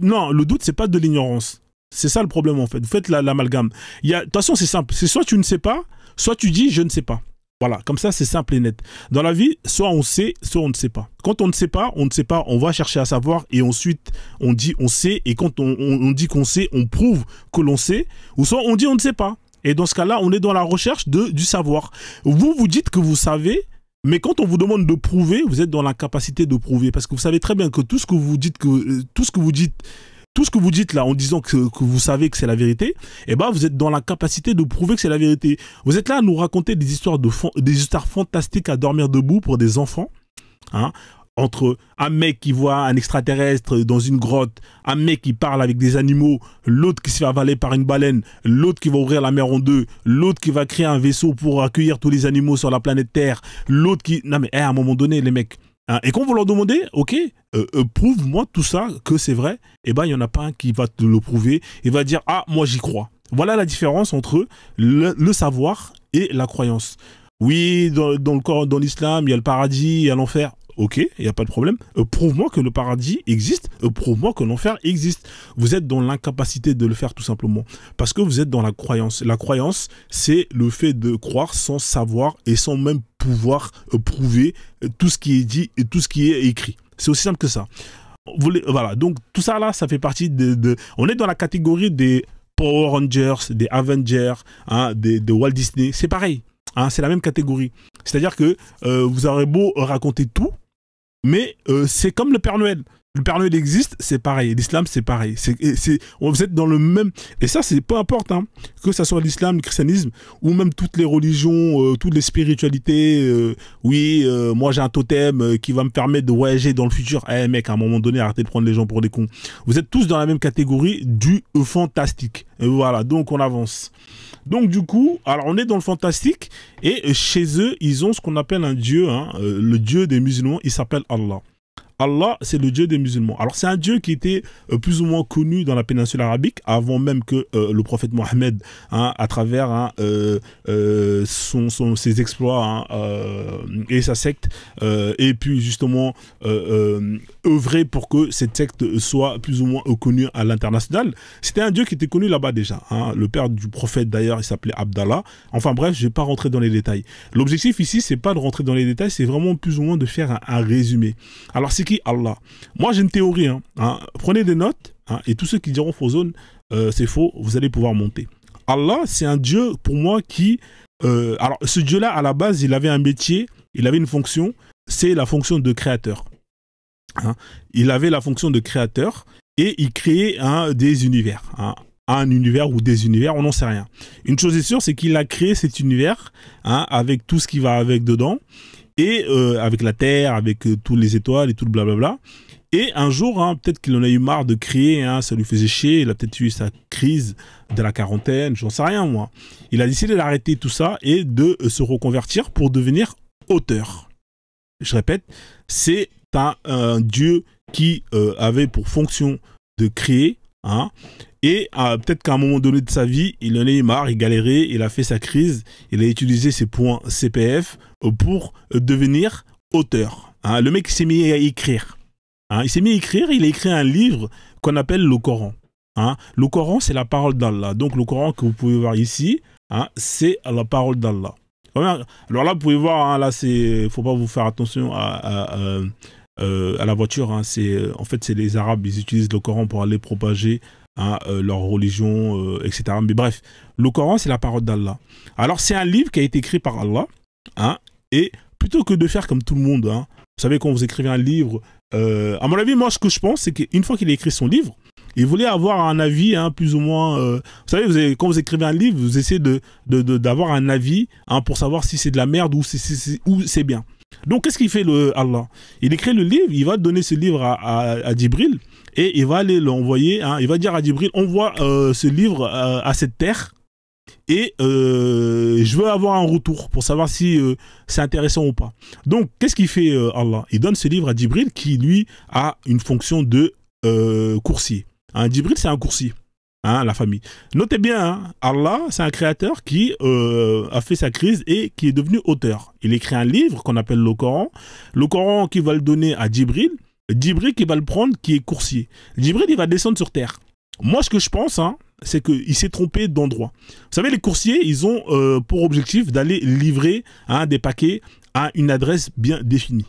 A: non, le doute, c'est pas de l'ignorance. C'est ça le problème en fait. Vous faites l'amalgame. De toute façon, c'est simple. C'est soit tu ne sais pas, soit tu dis je ne sais pas. Voilà, comme ça, c'est simple et net. Dans la vie, soit on sait, soit on ne sait pas. Quand on ne sait pas, on va chercher à savoir et ensuite, on dit on sait. Et quand on dit qu'on sait, on prouve que l'on sait. Ou soit on dit on ne sait pas. Et dans ce cas-là, on est dans la recherche du savoir. Vous dites que vous savez, mais quand on vous demande de prouver, vous êtes dans l'incapacité de prouver. Parce que vous savez très bien que tout ce que vous dites là en disant que vous savez que c'est la vérité, eh ben vous êtes dans la capacité de prouver que c'est la vérité. Vous êtes là à nous raconter des histoires fantastiques à dormir debout pour des enfants, hein, entre un mec qui voit un extraterrestre dans une grotte, un mec qui parle avec des animaux, l'autre qui se fait avaler par une baleine, l'autre qui va ouvrir la mer en deux, l'autre qui va créer un vaisseau pour accueillir tous les animaux sur la planète Terre, l'autre qui... Non mais à un moment donné, les mecs... Hein, et quand vous leur demandez, ok, prouve-moi tout ça, que c'est vrai, eh ben il n'y en a pas un qui va te le prouver, il va dire, ah, moi j'y crois. Voilà la différence entre le savoir et la croyance. Oui, dans l'islam, il y a le paradis, il y a l'enfer. Ok, il n'y a pas de problème. Prouve-moi que le paradis existe, prouve-moi que l'enfer existe. Vous êtes dans l'incapacité de le faire tout simplement. Parce que vous êtes dans la croyance. La croyance, c'est le fait de croire sans savoir et sans même pouvoir prouver tout ce qui est dit et tout ce qui est écrit. C'est aussi simple que ça. Voilà, donc tout ça là, ça fait partie on est dans la catégorie des Power Rangers, des Avengers, hein, de Walt Disney. C'est pareil, hein, c'est la même catégorie. C'est-à-dire que vous aurez beau raconter tout, mais c'est comme le Père Noël. Le Père Noël existe, c'est pareil. L'islam, c'est pareil. Vous êtes dans le même... Et ça, c'est peu importe, hein, que ce soit l'islam, le christianisme, ou même toutes les religions, toutes les spiritualités. Moi, j'ai un totem qui va me permettre de voyager dans le futur. Eh mec, à un moment donné, arrêtez de prendre les gens pour des cons. Vous êtes tous dans la même catégorie du fantastique. Et voilà, donc on avance. Donc du coup, alors on est dans le fantastique, et chez eux, ils ont ce qu'on appelle un dieu, hein, le dieu des musulmans, il s'appelle Allah. Allah, c'est le dieu des musulmans. Alors, c'est un dieu qui était plus ou moins connu dans la péninsule arabique avant même que le prophète Mohammed, hein, à travers ses exploits, hein, et sa secte, et puis justement œuvrer pour que cette secte soit plus ou moins connue à l'international. C'était un dieu qui était connu là-bas déjà, hein. Le père du prophète d'ailleurs, il s'appelait Abdallah. Enfin bref, je ne vais pas rentrer dans les détails. L'objectif ici, c'est pas de rentrer dans les détails, c'est vraiment plus ou moins de faire un résumé. Alors, c'est qui Allah? Moi, j'ai une théorie, hein. Prenez des notes, hein, et tous ceux qui diront faux zone, c'est faux, vous allez pouvoir monter. Allah, c'est un dieu pour moi qui... alors, ce dieu-là, à la base, il avait un métier, il avait une fonction, c'est la fonction de créateur. Hein. Il avait la fonction de créateur et il créait des univers. Hein. Un univers ou des univers, on n'en sait rien. Une chose est sûre, c'est qu'il a créé cet univers, hein, avec tout ce qui va avec dedans, et avec la Terre, avec tous les étoiles et tout le blablabla. Et un jour, hein, peut-être qu'il en a eu marre de créer, hein, ça lui faisait chier, il a peut-être eu sa crise de la quarantaine, j'en sais rien moi. Il a décidé d'arrêter tout ça et de se reconvertir pour devenir auteur. Je répète, c'est un dieu qui avait pour fonction de créer, hein, et peut-être qu'à un moment donné de sa vie, il en a eu marre, il galérait, il a fait sa crise, il a utilisé ses points CPF pour devenir auteur. Hein. Le mec s'est mis à écrire. Hein. Il s'est mis à écrire, il a écrit un livre qu'on appelle le Coran. Hein. Le Coran, c'est la parole d'Allah. Donc le Coran que vous pouvez voir ici, hein, c'est la parole d'Allah. Alors là, vous pouvez voir, hein, là, c'est, faut pas vous faire attention à la voiture. Hein. En fait, c'est les Arabes, ils utilisent le Coran pour aller propager, hein, leur religion, etc. Mais bref, le Coran, c'est la parole d'Allah. Alors, c'est un livre qui a été écrit par Allah, hein, et plutôt que de faire comme tout le monde, hein, vous savez, quand vous écrivez un livre, à mon avis, moi, ce que je pense, c'est qu'une fois qu'il a écrit son livre, il voulait avoir un avis, hein, plus ou moins... vous savez, quand vous écrivez un livre, vous essayez d'avoir un avis, hein, pour savoir si c'est de la merde ou c'est bien. Donc, qu'est-ce qu'il fait, Allah? Il écrit le livre, il va donner ce livre à Djibril, et il va aller l'envoyer, hein, il va dire à Djibril, envoie ce livre à cette terre, et je veux avoir un retour pour savoir si c'est intéressant ou pas. Donc, qu'est-ce qu'il fait, Allah? Il donne ce livre à Djibril, qui, lui, a une fonction de coursier. Hein, Djibril, c'est un coursier, hein, la famille. Notez bien, hein, Allah, c'est un créateur qui a fait sa crise et qui est devenu auteur. Il écrit un livre qu'on appelle le Coran qui va le donner à Djibril, Djibril qui va le prendre, qui est coursier. Djibril, il va descendre sur terre. Moi, ce que je pense, hein, c'est qu'il s'est trompé d'endroit. Vous savez, les coursiers, ils ont pour objectif d'aller livrer, hein, des paquets à une adresse bien définie.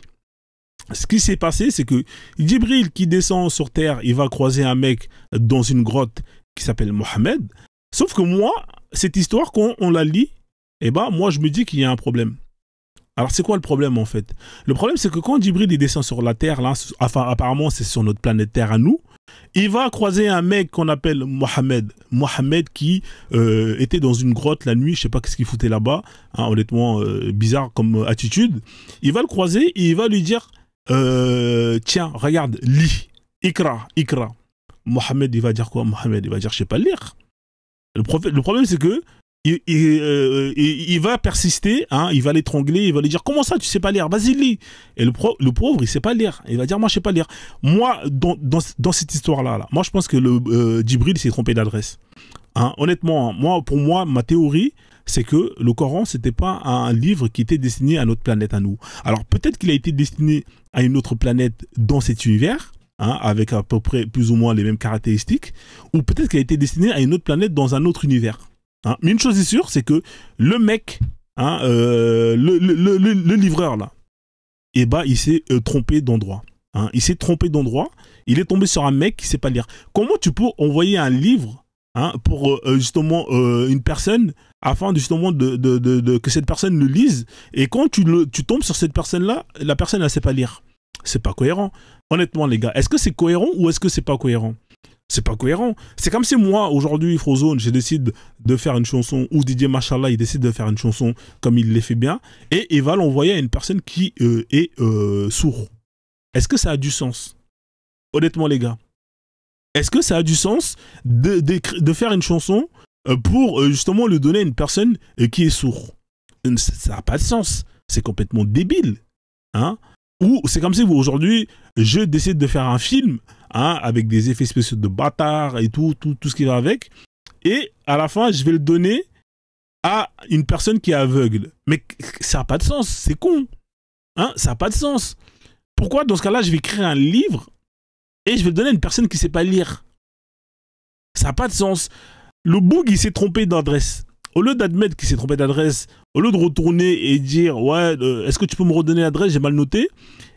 A: Ce qui s'est passé, c'est que Djibril qui descend sur terre, il va croiser un mec dans une grotte qui s'appelle Mohammed. Sauf que moi, cette histoire, quand on la lit, eh ben, moi, je me dis qu'il y a un problème. Alors, c'est quoi le problème, en fait? Le problème, c'est que quand Djibril il descend sur la terre, là, enfin, apparemment, c'est sur notre planète Terre à nous, il va croiser un mec qu'on appelle Mohammed. Mohammed qui était dans une grotte la nuit, je sais pas qu'est-ce qu'il foutait là-bas, hein, honnêtement, bizarre comme attitude. Il va le croiser et il va lui dire... tiens, regarde, lis, Ikra. Mohammed, il va dire quoi? Mohammed, il va dire, je sais pas lire. Le problème, c'est que il va persister, hein, il va l'étrangler, il va lui dire, comment ça, tu sais pas lire? Vas-y, lis. Et le pauvre, il sait pas lire. Il va dire, moi, je sais pas lire. Moi, dans cette histoire-là, moi, je pense que le Djibril s'est trompé d'adresse. Hein, honnêtement, pour moi, ma théorie, c'est que le Coran, c'était pas un livre qui était destiné à notre planète à nous. Alors peut-être qu'il a été destiné à une autre planète dans cet univers, hein, avec à peu près plus ou moins les mêmes caractéristiques, ou peut-être qu'il a été destiné à une autre planète dans un autre univers. Hein. Mais une chose est sûre, c'est que le mec, hein, le livreur là, eh ben, il s'est trompé d'endroit. Hein. Il s'est trompé d'endroit, il est tombé sur un mec qui sait pas lire. Comment tu peux envoyer un livre, hein, pour justement une personne, afin justement que cette personne le lise, et quand tu tombes sur cette personne-là, la personne ne sait pas lire. C'est pas cohérent. Honnêtement, les gars, est-ce que c'est cohérent ou est-ce que c'est pas cohérent? C'est pas cohérent. C'est comme si moi, aujourd'hui, Frozone, je décide de faire une chanson, ou Didier Machallah, il décide de faire une chanson comme il les fait bien, et il va l'envoyer à une personne qui est sourd. Est-ce que ça a du sens? Honnêtement, les gars. Est-ce que ça a du sens de faire une chanson pour justement le donner à une personne qui est sourd? Ça n'a pas de sens. C'est complètement débile. Hein? Ou c'est comme si aujourd'hui, je décide de faire un film avec des effets spéciaux de bâtard et tout ce qui va avec. Et à la fin, je vais le donner à une personne qui est aveugle. Mais ça n'a pas de sens. C'est con. Hein? Ça n'a pas de sens. Pourquoi, dans ce cas-là, je vais écrire un livre et je vais le donner à une personne qui ne sait pas lire? Ça n'a pas de sens. Le boug, il s'est trompé d'adresse. Au lieu d'admettre qu'il s'est trompé d'adresse, au lieu de retourner et dire « Ouais, est-ce que tu peux me redonner l'adresse, j'ai mal noté ?»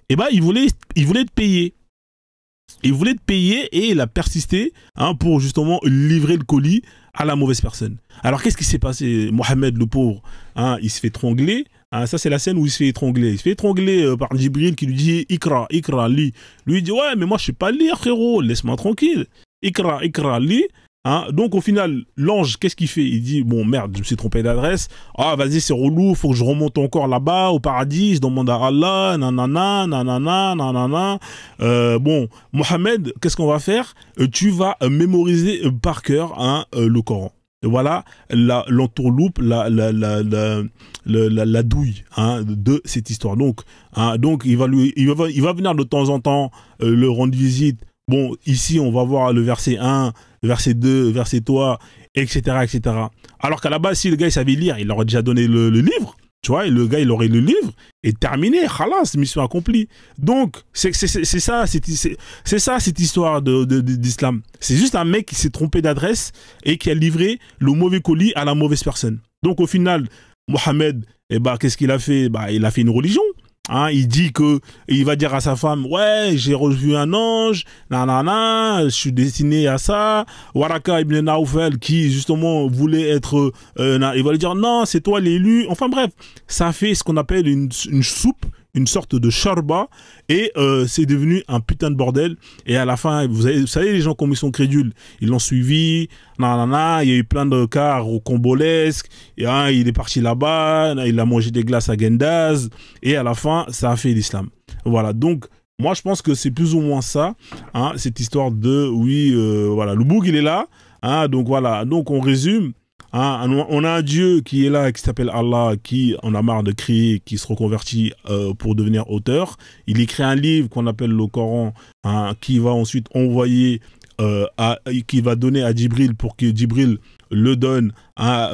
A: Eh bien, il voulait être payé. Il voulait être payé et il a persisté pour justement livrer le colis à la mauvaise personne. Alors, qu'est-ce qui s'est passé? Mohamed, le pauvre, il se fait étrangler. Ça, c'est la scène où il se fait étrangler. Il se fait étrangler par Djibril qui lui dit « Ikra, lis ». Lui, il dit « Ouais, mais moi, je ne sais pas lire, frérot, laisse-moi tranquille. Ikra, lis ». Donc au final, l'ange, qu'est-ce qu'il fait? Il dit, bon merde, je me suis trompé d'adresse. Ah vas-y, c'est relou, faut que je remonte encore là-bas au paradis, je demande à Allah, nanana, nanana, nanana. Bon, Mohamed, qu'est-ce qu'on va faire? Tu vas mémoriser par cœur le Coran. Voilà l'entourloupe, la douille de cette histoire. Donc il va venir de temps en temps le rendre visite. Bon, ici, on va voir le verset 1, verset 2, verset 3, etc., etc. Alors qu'à la base, si le gars il savait lire, il aurait déjà donné le livre, tu vois, et le gars, il aurait le livre, et terminé, khalas, mission accomplie. Donc, c'est ça cette histoire d'islam. C'est juste un mec qui s'est trompé d'adresse et qui a livré le mauvais colis à la mauvaise personne. Donc, au final, Mohamed, qu'est-ce qu'il a fait? Il a fait une religion. Il dit que il va dire à sa femme, ouais, j'ai revu un ange, nanana, je suis destiné à ça. Waraka ibn Naoufel qui justement voulait être, il va lui dire non, c'est toi l'élu. Enfin bref, ça fait ce qu'on appelle une soupe, une sorte de sharba, et c'est devenu un putain de bordel. Et à la fin, vous savez les gens comme ils sont crédules, ils l'ont suivi, nanana, il y a eu plein de cas rocambolesques, et il est parti là-bas, il a mangé des glaces à Gendaz, et à la fin, ça a fait l'islam. Voilà, donc moi je pense que c'est plus ou moins ça, cette histoire de, oui, voilà, le boug il est là, donc voilà, donc on résume. On a un Dieu qui est là, qui s'appelle Allah, qui en a marre de crier, qui se reconvertit pour devenir auteur. Il écrit un livre qu'on appelle le Coran, qui va ensuite envoyer, qui va donner à Djibril pour que Djibril le donne à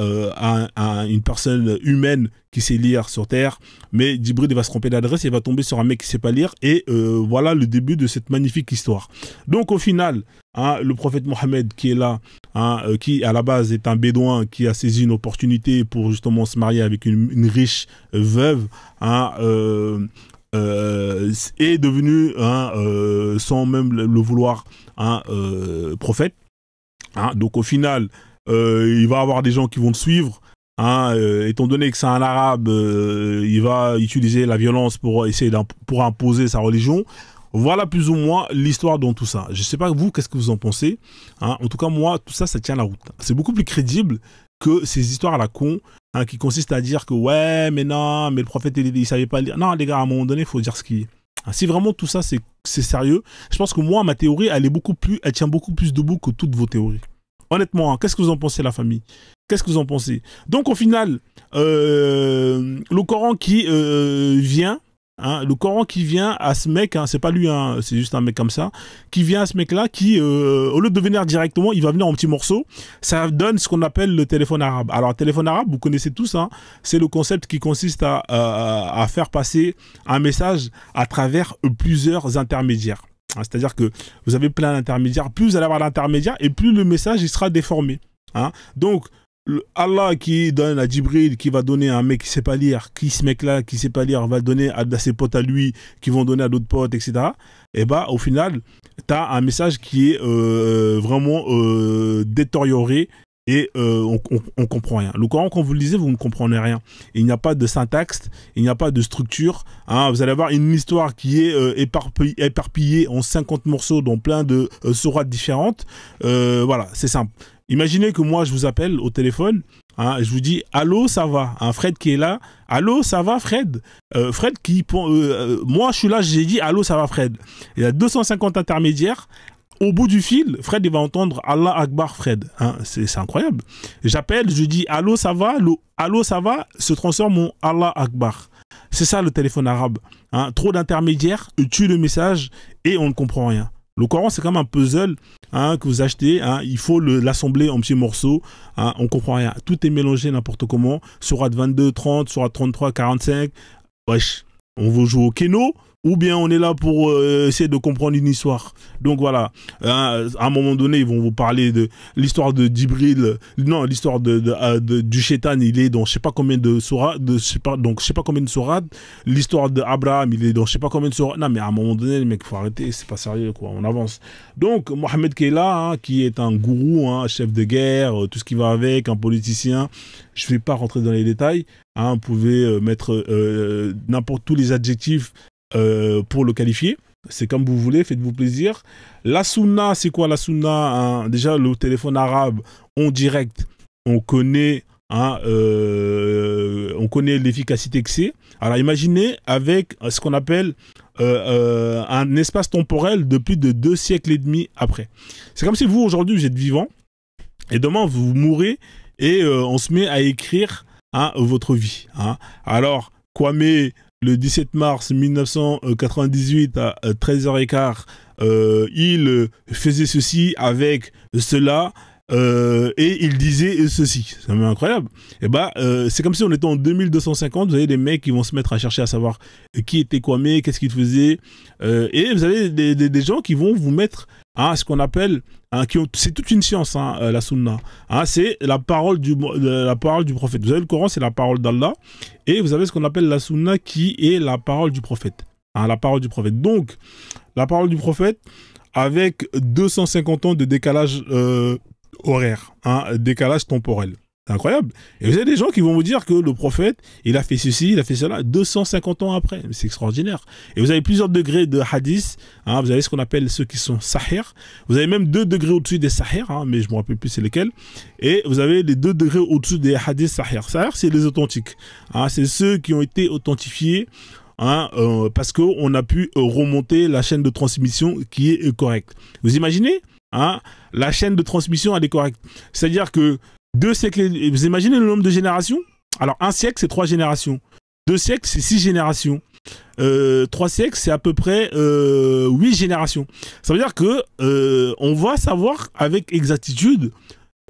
A: une personne humaine qui sait lire sur Terre. Mais Djibril va se tromper d'adresse, il va tomber sur un mec qui ne sait pas lire. Et voilà le début de cette magnifique histoire. Donc au final, le prophète Mohammed qui est là, qui à la base est un bédouin qui a saisi une opportunité pour justement se marier avec une riche veuve, est devenu, sans même le vouloir, prophète. Donc au final, il va y avoir des gens qui vont le suivre. Étant donné que c'est un arabe, il va utiliser la violence pour essayer pour imposer sa religion. Voilà plus ou moins l'histoire dans tout ça. Je ne sais pas vous, qu'est-ce que vous en pensez. En tout cas, moi, tout ça, ça tient la route. C'est beaucoup plus crédible que ces histoires à la con qui consistent à dire que ouais, mais non, mais le prophète, il ne savait pas lire. Non, les gars, à un moment donné, il faut dire ce qui est. Si vraiment tout ça, c'est sérieux, je pense que moi, ma théorie, elle tient beaucoup plus debout que toutes vos théories. Honnêtement, qu'est-ce que vous en pensez, la famille? Qu'est-ce que vous en pensez? Donc, au final, le Coran qui vient... le Coran qui vient à ce mec, c'est pas lui, c'est juste un mec comme ça, qui vient à ce mec-là, qui, au lieu de venir directement, il va venir en petits morceaux. Ça donne ce qu'on appelle le téléphone arabe. Alors, téléphone arabe, vous connaissez tous, c'est le concept qui consiste à faire passer un message à travers plusieurs intermédiaires. C'est-à-dire que vous avez plein d'intermédiaires, plus vous allez avoir d'intermédiaires, et plus le message il sera déformé. Donc, Allah qui donne à Djibril, qui va donner à un mec qui ne sait pas lire, qui ce mec-là qui ne sait pas lire va donner à ses potes à lui, qui vont donner à d'autres potes, etc. Et au final, tu as un message qui est vraiment détérioré et on comprend rien. Le Coran, quand vous le lisez, vous ne comprenez rien. Il n'y a pas de syntaxe, il n'y a pas de structure. Hein. Vous allez avoir une histoire qui est éparpillée en 50 morceaux dans plein de sourates différentes. Voilà, c'est simple. Imaginez que moi, je vous appelle au téléphone, hein, je vous dis « Allô, ça va ?» Fred qui est là. « Allô, ça va, Fred ?» Fred qui... moi, je suis là, j'ai dit « Allô, ça va, Fred ?» Il y a 250 intermédiaires. Au bout du fil, Fred, il va entendre Allah Akbar, Fred. Hein, c'est incroyable. J'appelle, je dis allô, ça va? Allô, ça va? Se transforme en Allah Akbar. C'est ça le téléphone arabe. Hein, trop d'intermédiaires, tue le message et on ne comprend rien. Le Coran, c'est comme un puzzle hein, que vous achetez. Hein, il faut l'assembler en petits morceaux. Hein, on ne comprend rien. Tout est mélangé n'importe comment. Sourate 22, 30, sourate 33, 45. Wesh, on veut jouer au Keno. Ou bien on est là pour essayer de comprendre une histoire. Donc voilà, à un moment donné, ils vont vous parler de l'histoire de Djibril, non, l'histoire du Shaitan, il est dans je sais pas combien de sourates, donc je sais pas combien de sourates. L'histoire d'Abraham, il est dans je sais pas combien de sourates. Non, mais à un moment donné, les mecs, faut arrêter, c'est pas sérieux, quoi, on avance. Donc, Mohamed Kella, hein, qui est un gourou, hein, chef de guerre, tout ce qui va avec, un politicien, je vais pas rentrer dans les détails, hein, vous pouvez mettre n'importe tous les adjectifs pour le qualifier, c'est comme vous voulez, faites-vous plaisir. La sunna, c'est quoi la sunna hein? Déjà, le téléphone arabe, en direct, on connaît l'efficacité que c'est. Alors imaginez avec ce qu'on appelle un espace temporel de plus de 2 siècles et demi après. C'est comme si vous, aujourd'hui, vous êtes vivant, et demain, vous mourrez, et on se met à écrire hein, votre vie. Hein. Alors, Kwame, le 17 mars 1998 à 13h15, il faisait ceci avec cela et il disait ceci. C'est incroyable. Et bah, c'est comme si on était en 2250. Vous avez des mecs qui vont se mettre à chercher à savoir qui était Kwame, qu'est-ce qu'il faisait. Et vous avez des gens qui vont vous mettre à ce qu'on appelle... Hein, c'est toute une science, hein, la sunna. Hein, c'est la parole du prophète. Vous avez le Coran, c'est la parole d'Allah. Et vous avez ce qu'on appelle la sunna qui est la parole du prophète. Hein, la parole du prophète. Donc, la parole du prophète avec 250 ans de décalage horaire, hein, décalage temporel. C'est incroyable. Et vous avez des gens qui vont vous dire que le prophète, il a fait ceci, il a fait cela, 250 ans après. C'est extraordinaire. Et vous avez plusieurs degrés de hadith. Hein, vous avez ce qu'on appelle ceux qui sont sahir. Vous avez même 2 degrés au-dessus des sahir, hein, mais je ne me rappelle plus c'est lesquels. Et vous avez les 2 degrés au-dessus des hadiths sahir. Sahir, c'est les authentiques. Hein, c'est ceux qui ont été authentifiés hein, parce qu'on a pu remonter la chaîne de transmission qui est correcte. Vous imaginez hein, la chaîne de transmission, elle est correcte. C'est-à-dire que 2 siècles, vous imaginez le nombre de générations? Alors, 1 siècle, c'est 3 générations. 2 siècles, c'est 6 générations. 3 siècles, c'est à peu près 8 générations. Ça veut dire que on va savoir avec exactitude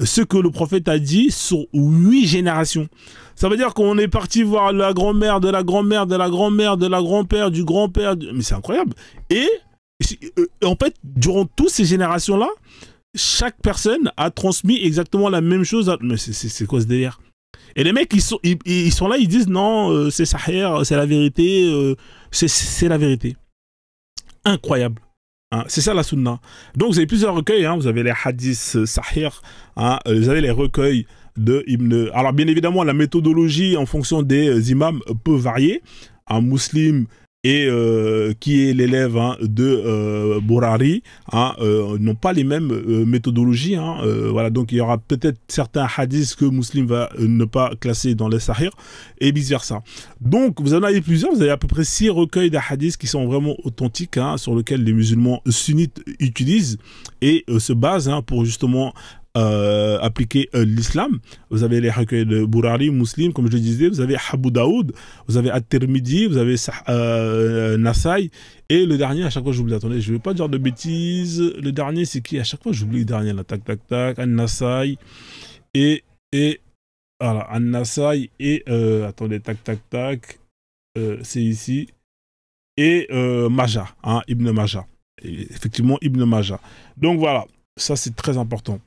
A: ce que le prophète a dit sur 8 générations. Ça veut dire qu'on est parti voir la grand-mère de la grand-mère de la grand-mère de la grand-père du grand-père. Mais c'est incroyable. Et en fait, durant toutes ces générations-là, chaque personne a transmis exactement la même chose. Mais c'est quoi ce délire? Et les mecs, ils sont là, ils disent non, c'est sahir, c'est la vérité, c'est la vérité. Incroyable. Hein, c'est ça la sunna. Donc vous avez plusieurs recueils, hein, vous avez les hadiths sahir, hein, vous avez les recueils de Ibn... Alors bien évidemment, la méthodologie en fonction des imams peut varier. Un musulman et qui est l'élève hein, de Bourari, hein, n'ont pas les mêmes méthodologies. Hein, voilà, donc il y aura peut-être certains hadiths que Muslim va ne pas classer dans les sahih et vice-versa. Donc vous en avez plusieurs, vous avez à peu près 6 recueils de hadiths qui sont vraiment authentiques, hein, sur lesquels les musulmans sunnites utilisent et se basent hein, pour justement appliquer l'islam. Vous avez les recueils de Bourari, Muslim, comme je le disais, vous avez Abu Daoud, vous avez At-Tirmidhi, vous avez Nasai, et le dernier, à chaque fois j'oublie, attendez, je ne vais pas dire de bêtises, le dernier c'est qui? À chaque fois j'oublie le dernier, là, tac, tac, tac, An-Nasai, et voilà, An-Nasai, et, attendez, tac, tac, tac, c'est ici, et Majah, hein, Ibn Majah, et, effectivement Ibn Majah. Donc voilà, ça c'est très important.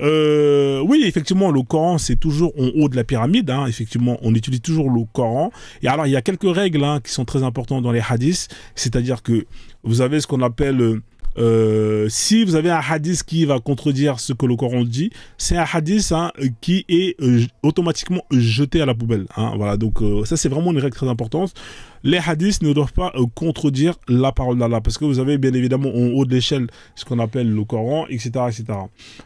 A: Oui, effectivement, le Coran, c'est toujours en haut de la pyramide. Hein, effectivement, on utilise toujours le Coran. Et alors, il y a quelques règles hein, qui sont très importantes dans les hadiths. C'est-à-dire que vous avez ce qu'on appelle si vous avez un hadith qui va contredire ce que le Coran dit, c'est un hadith qui est automatiquement jeté à la poubelle. Voilà, donc ça c'est vraiment une règle très importante. Les hadiths ne doivent pas contredire la parole d'Allah, parce que vous avez bien évidemment en haut de l'échelle ce qu'on appelle le Coran, etc. etc.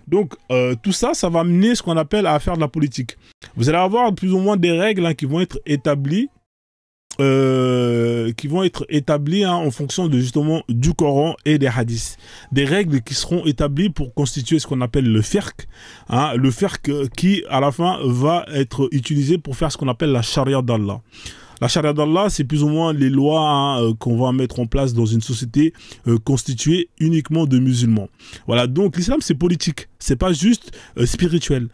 A: Donc tout ça, ça va amener ce qu'on appelle à faire de la politique. Vous allez avoir plus ou moins des règles qui vont être établies en fonction de justement du Coran et des hadiths. Des règles qui seront établies pour constituer ce qu'on appelle le fiqh, le fiqh qui à la fin va être utilisé pour faire ce qu'on appelle la charia d'Allah. La charia d'Allah, c'est plus ou moins les lois qu'on va mettre en place dans une société constituée uniquement de musulmans. Voilà, donc l'islam c'est politique, c'est pas juste spirituel.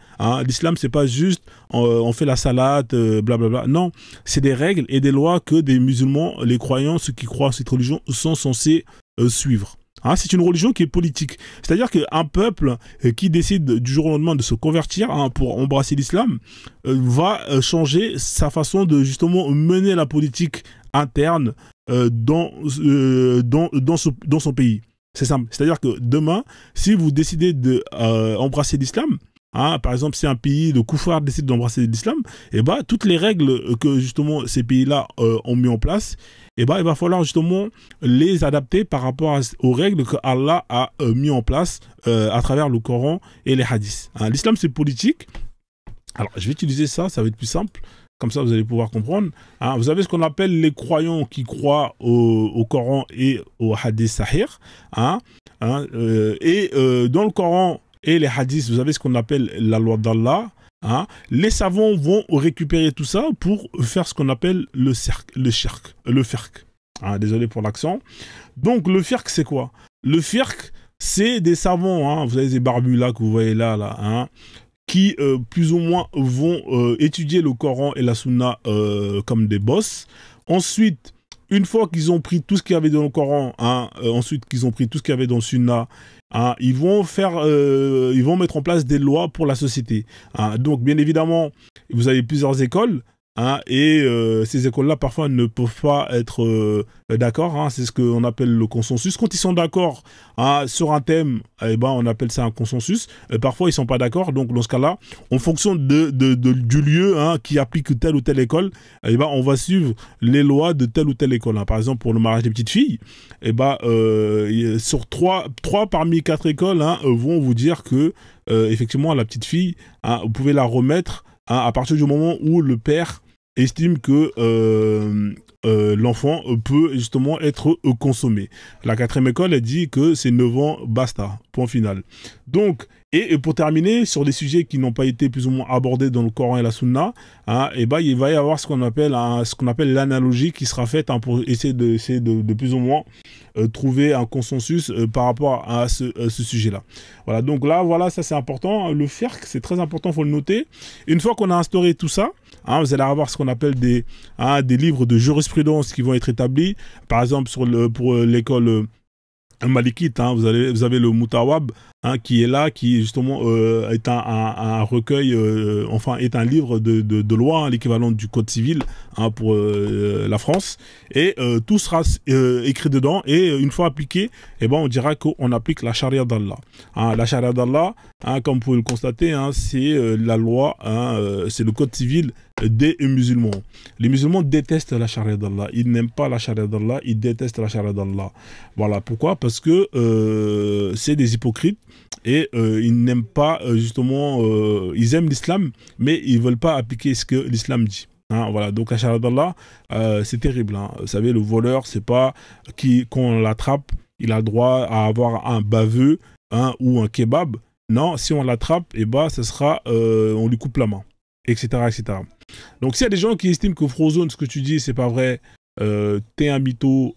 A: L'islam c'est pas juste on fait la salade, blablabla. Non, c'est des règles et des lois que des musulmans, les croyants, ceux qui croient à cette religion, sont censés suivre. C'est une religion qui est politique. C'est-à-dire qu'un peuple qui décide du jour au lendemain de se convertir pour embrasser l'islam va changer sa façon de justement mener la politique interne dans son pays. C'est simple. C'est-à-dire que demain, si vous décidez d'embrasser l'islam, par exemple, si un pays de koufar décide d'embrasser l'islam, toutes les règles que justement ces pays-là ont mis en place, il va falloir justement les adapter par rapport aux règles que Allah a mis en place à travers le Coran et les hadiths. L'islam c'est politique. Alors je vais utiliser ça, ça va être plus simple. Comme ça vous allez pouvoir comprendre. Vous avez ce qu'on appelle les croyants qui croient au Coran et au hadith sahih. Dans le Coran et les hadiths, vous avez ce qu'on appelle la loi d'Allah. Les savants vont récupérer tout ça pour faire ce qu'on appelle le fiqh. Désolé pour l'accent. Donc le fiqh c'est quoi? Le fiqh c'est des savants, vous avez des barbus là que vous voyez là, qui plus ou moins vont étudier le Coran et la Sunna comme des boss. Ensuite, une fois qu'ils ont pris tout ce qu'il y avait dans le Coran, ensuite qu'ils ont pris tout ce qu'il y avait dans le Sunna, ils vont mettre en place des lois pour la société. Donc, bien évidemment, vous avez plusieurs écoles. Et ces écoles-là, parfois, ne peuvent pas être d'accord. C'est ce qu'on appelle le consensus. Quand ils sont d'accord sur un thème, on appelle ça un consensus. Parfois, ils ne sont pas d'accord. Donc, dans ce cas-là, en fonction du lieu qui applique telle ou telle école, on va suivre les lois de telle ou telle école. Par exemple, pour le mariage des petites filles, sur 3 parmi 4 écoles vont vous dire que, effectivement, la petite fille, vous pouvez la remettre à partir du moment où le père estime que l'enfant peut justement être consommé. La 4e école, elle dit que c'est 9 ans, basta, point final. Donc, et pour terminer, sur des sujets qui n'ont pas été plus ou moins abordés dans le Coran et la Sunna, il va y avoir ce qu'on appelle l'analogie qui sera faite pour essayer de plus ou moins trouver un consensus par rapport à ce sujet-là. Voilà, donc là, voilà, ça c'est important. Le fiqh, c'est très important, il faut le noter. Une fois qu'on a instauré tout ça, vous allez avoir ce qu'on appelle des livres de jurisprudence qui vont être établis. Par exemple, pour l'école malikite, vous avez le Mutawab qui est là, qui justement est un recueil, est un livre de loi, l'équivalent du code civil pour la France, et tout sera écrit dedans, et une fois appliqué, on dira qu'on applique la charia d'Allah. La charia d'Allah, comme vous pouvez le constater, c'est la loi, c'est le code civil des musulmans. Les musulmans détestent la charia d'Allah, ils n'aiment pas la charia d'Allah, ils détestent la charia d'Allah. Voilà, pourquoi? Parce que c'est des hypocrites, et ils n'aiment pas justement, ils aiment l'islam, mais ils ne veulent pas appliquer ce que l'islam dit. Voilà, donc la charia d'Allah, c'est terrible. Vous savez, le voleur, c'est pas quand on l'attrape, il a le droit à avoir un baveux ou un kebab. Non, si on l'attrape, ce sera, on lui coupe la main, etc., etc. Donc s'il y a des gens qui estiment que Frozone, ce que tu dis, c'est pas vrai, t'es un mytho,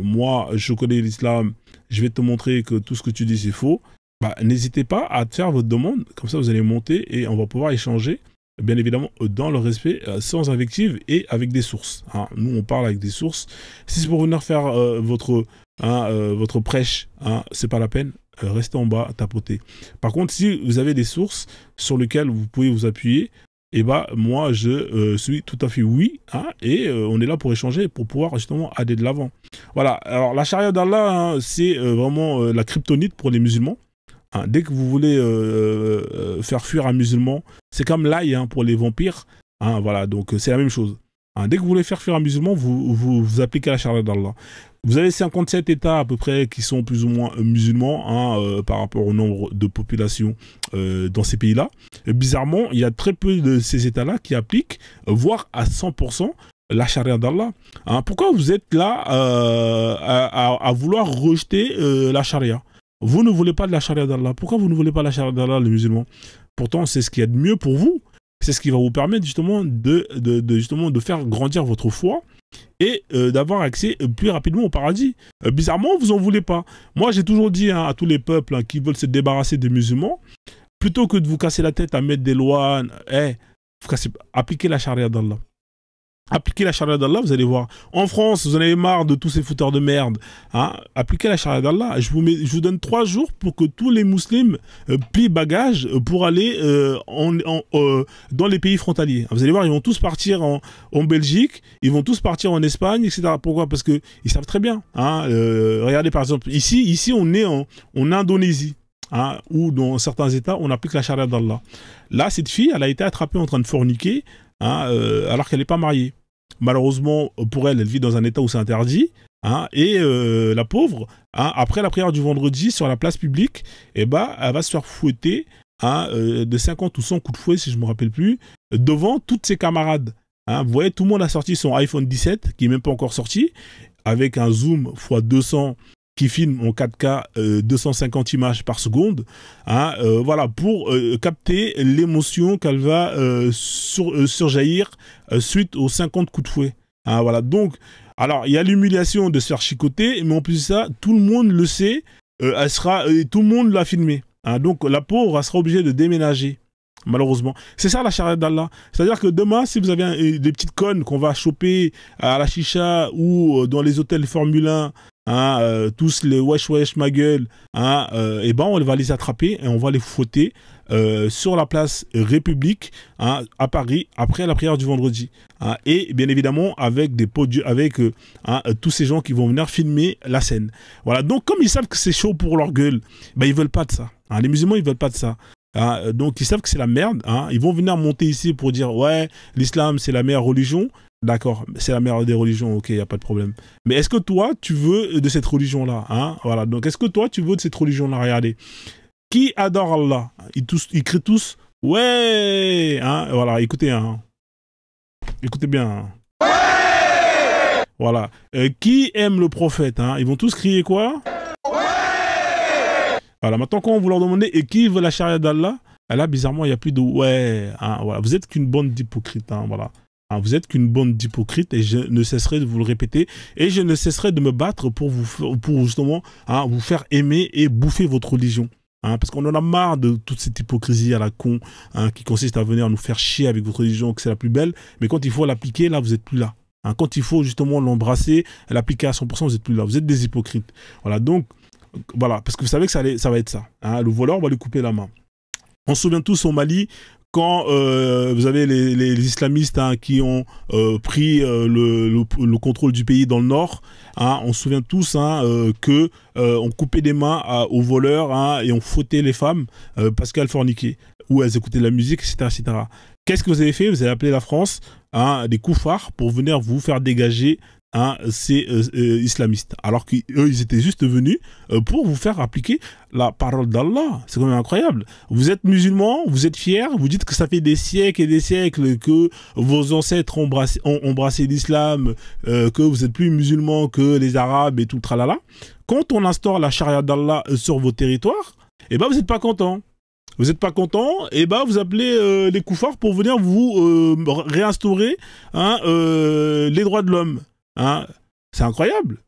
A: moi je connais l'islam, je vais te montrer que tout ce que tu dis c'est faux, n'hésitez pas à faire votre demande, comme ça vous allez monter et on va pouvoir échanger, bien évidemment dans le respect, sans invective et avec des sources. Nous on parle avec des sources. Si c'est pour venir faire votre prêche, c'est pas la peine, restez en bas, tapotez. Par contre, si vous avez des sources sur lesquelles vous pouvez vous appuyer, et bah moi je suis tout à fait oui, hein, et on est là pour échanger, pour pouvoir justement aller de l'avant. Voilà, alors la charia d'Allah, hein, c'est vraiment la kryptonite pour les musulmans. Hein. Dès que vous voulez faire fuir un musulman, c'est comme l'ail, hein, pour les vampires. Hein, voilà, donc c'est la même chose. Hein, dès que vous voulez faire fuir un musulman, vous appliquez la charia d'Allah. Vous avez 57 États à peu près qui sont plus ou moins musulmans, hein, par rapport au nombre de populations dans ces pays-là. Bizarrement, il y a très peu de ces États-là qui appliquent, voire à 100%, la charia d'Allah. Hein, pourquoi vous êtes là à vouloir rejeter la charia? Vous ne voulez pas de la charia d'Allah. Pourquoi vous ne voulez pas la charia d'Allah, les musulmans? Pourtant, c'est ce qu'il y a de mieux pour vous. C'est ce qui va vous permettre justement de faire grandir votre foi et d'avoir accès plus rapidement au paradis. Bizarrement, vous en voulez pas. Moi, j'ai toujours dit, hein, à tous les peuples, hein, qui veulent se débarrasser des musulmans, plutôt que de vous casser la tête à mettre des lois, appliquez la charia d'Allah. Appliquez la charia d'Allah, vous allez voir. En France, vous en avez marre de tous ces fouteurs de merde. Hein, appliquez la charia d'Allah. Je vous donne 3 jours pour que tous les musulmans plient bagages pour aller dans les pays frontaliers. Vous allez voir, ils vont tous partir en Belgique, ils vont tous partir en Espagne, etc. Pourquoi? Parce qu'ils savent très bien. Hein, regardez par exemple, ici on est en Indonésie. Hein, où dans certains États, on applique la charia d'Allah. Là, cette fille, elle a été attrapée en train de forniquer, hein, alors qu'elle n'est pas mariée. Malheureusement, pour elle, elle vit dans un État où c'est interdit. Hein, et la pauvre, hein, après la prière du vendredi sur la place publique, eh ben, elle va se faire fouetter, hein, de 50 ou 100 coups de fouet, si je ne me rappelle plus, devant toutes ses camarades. Hein, vous voyez, tout le monde a sorti son iPhone 17, qui n'est même pas encore sorti, avec un zoom x200 qui filme en 4K 250 images par seconde, hein, voilà, pour capter l'émotion qu'elle va surjaillir suite aux 50 coups de fouet. Hein, voilà, donc, alors, il y a l'humiliation de se faire chicoter, mais en plus de ça, tout le monde le sait, tout le monde l'a filmé. Hein, donc, la pauvre, elle sera obligée de déménager. Malheureusement. C'est ça la charia d'Allah. C'est-à-dire que demain, si vous avez des petites connes qu'on va choper à la chicha ou dans les hôtels Formule 1, hein, tous les wesh wesh ma gueule, hein, et ben on va les attraper et on va les fouetter sur la place République, hein, à Paris après la prière du vendredi. Hein, et bien évidemment avec des podiums, avec hein, tous ces gens qui vont venir filmer la scène. Voilà. Donc comme ils savent que c'est chaud pour leur gueule, ben ils veulent pas de ça. Hein, les musulmans ils veulent pas de ça. Hein, donc ils savent que c'est la merde. Hein, ils vont venir monter ici pour dire ouais l'islam c'est la meilleure religion. D'accord, c'est la meilleure des religions, ok, il n'y a pas de problème. Mais est-ce que toi, tu veux de cette religion-là, hein? Voilà, donc est-ce que toi, tu veux de cette religion-là? Regardez. Qui adore Allah? Ils crient tous, ouais, hein? Voilà, écoutez, hein. Écoutez bien. Hein. Ouais. Voilà. Qui aime le prophète, hein? Ils vont tous crier quoi? Ouais. Voilà, maintenant, quand vous leur demandez, et qui veut la charia d'Allah? Là, bizarrement, il n'y a plus de ouais, hein? Voilà, vous êtes qu'une bande d'hypocrites, hein? Voilà. Hein, vous êtes qu'une bande d'hypocrites et je ne cesserai de vous le répéter et je ne cesserai de me battre pour justement hein, vous faire aimer et bouffer votre religion. Hein, parce qu'on en a marre de toute cette hypocrisie à la con hein, qui consiste à venir nous faire chier avec votre religion, que c'est la plus belle, mais quand il faut l'appliquer, là, vous n'êtes plus là. Hein, quand il faut justement l'embrasser, l'appliquer à 100%, vous n'êtes plus là. Vous êtes des hypocrites. Voilà, donc, voilà, parce que vous savez que ça va être ça. Hein, le voleur, on va lui couper la main. On se souvient tous au Mali, quand vous avez les islamistes hein, qui ont pris le contrôle du pays dans le nord, hein, on se souvient tous hein, que on coupait des mains aux voleurs hein, et on fouettait les femmes parce qu'elles forniquaient ou elles écoutaient de la musique, etc., etc. Qu'est-ce que vous avez fait? Vous avez appelé la France hein, des koufars pour venir vous faire dégager hein, ces islamistes. Alors qu'eux, ils étaient juste venus pour vous faire appliquer la parole d'Allah. C'est quand même incroyable. Vous êtes musulmans, vous êtes fiers, vous dites que ça fait des siècles et des siècles que vos ancêtres ont embrassé l'islam, que vous êtes plus musulmans que les arabes et tout le tralala. Quand on instaure la charia d'Allah sur vos territoires, eh ben vous n'êtes pas contents. Vous n'êtes pas content, et bah vous appelez les koufars pour venir vous réinstaurer hein, les droits de l'homme. Hein. C'est incroyable.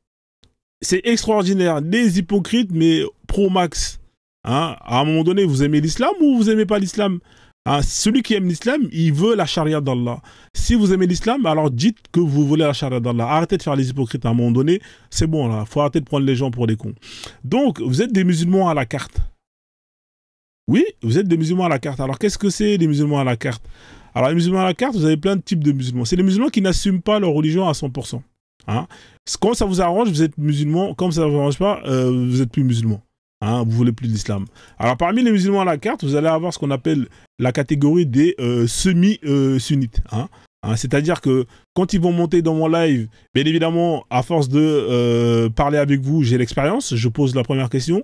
A: C'est extraordinaire. Des hypocrites, mais pro max. Hein. À un moment donné, vous aimez l'islam ou vous n'aimez pas l'islam? Hein. Celui qui aime l'islam, il veut la charia d'Allah. Si vous aimez l'islam, alors dites que vous voulez la charia d'Allah. Arrêtez de faire les hypocrites à un moment donné. C'est bon, là. Faut arrêter de prendre les gens pour des cons. Donc, vous êtes des musulmans à la carte. Oui, vous êtes des musulmans à la carte. Alors, qu'est-ce que c'est, les musulmans à la carte? Alors les musulmans à la carte, vous avez plein de types de musulmans. C'est les musulmans qui n'assument pas leur religion à 100%. Hein. Quand ça vous arrange, vous êtes musulman. Quand ça ne vous arrange pas, vous n'êtes plus musulman. Hein, vous voulez plus d'islam. Alors parmi les musulmans à la carte, vous allez avoir ce qu'on appelle la catégorie des semi-sunnites. Hein. Hein, c'est-à-dire que quand ils vont monter dans mon live, bien évidemment, à force de parler avec vous, j'ai l'expérience. Je pose la première question.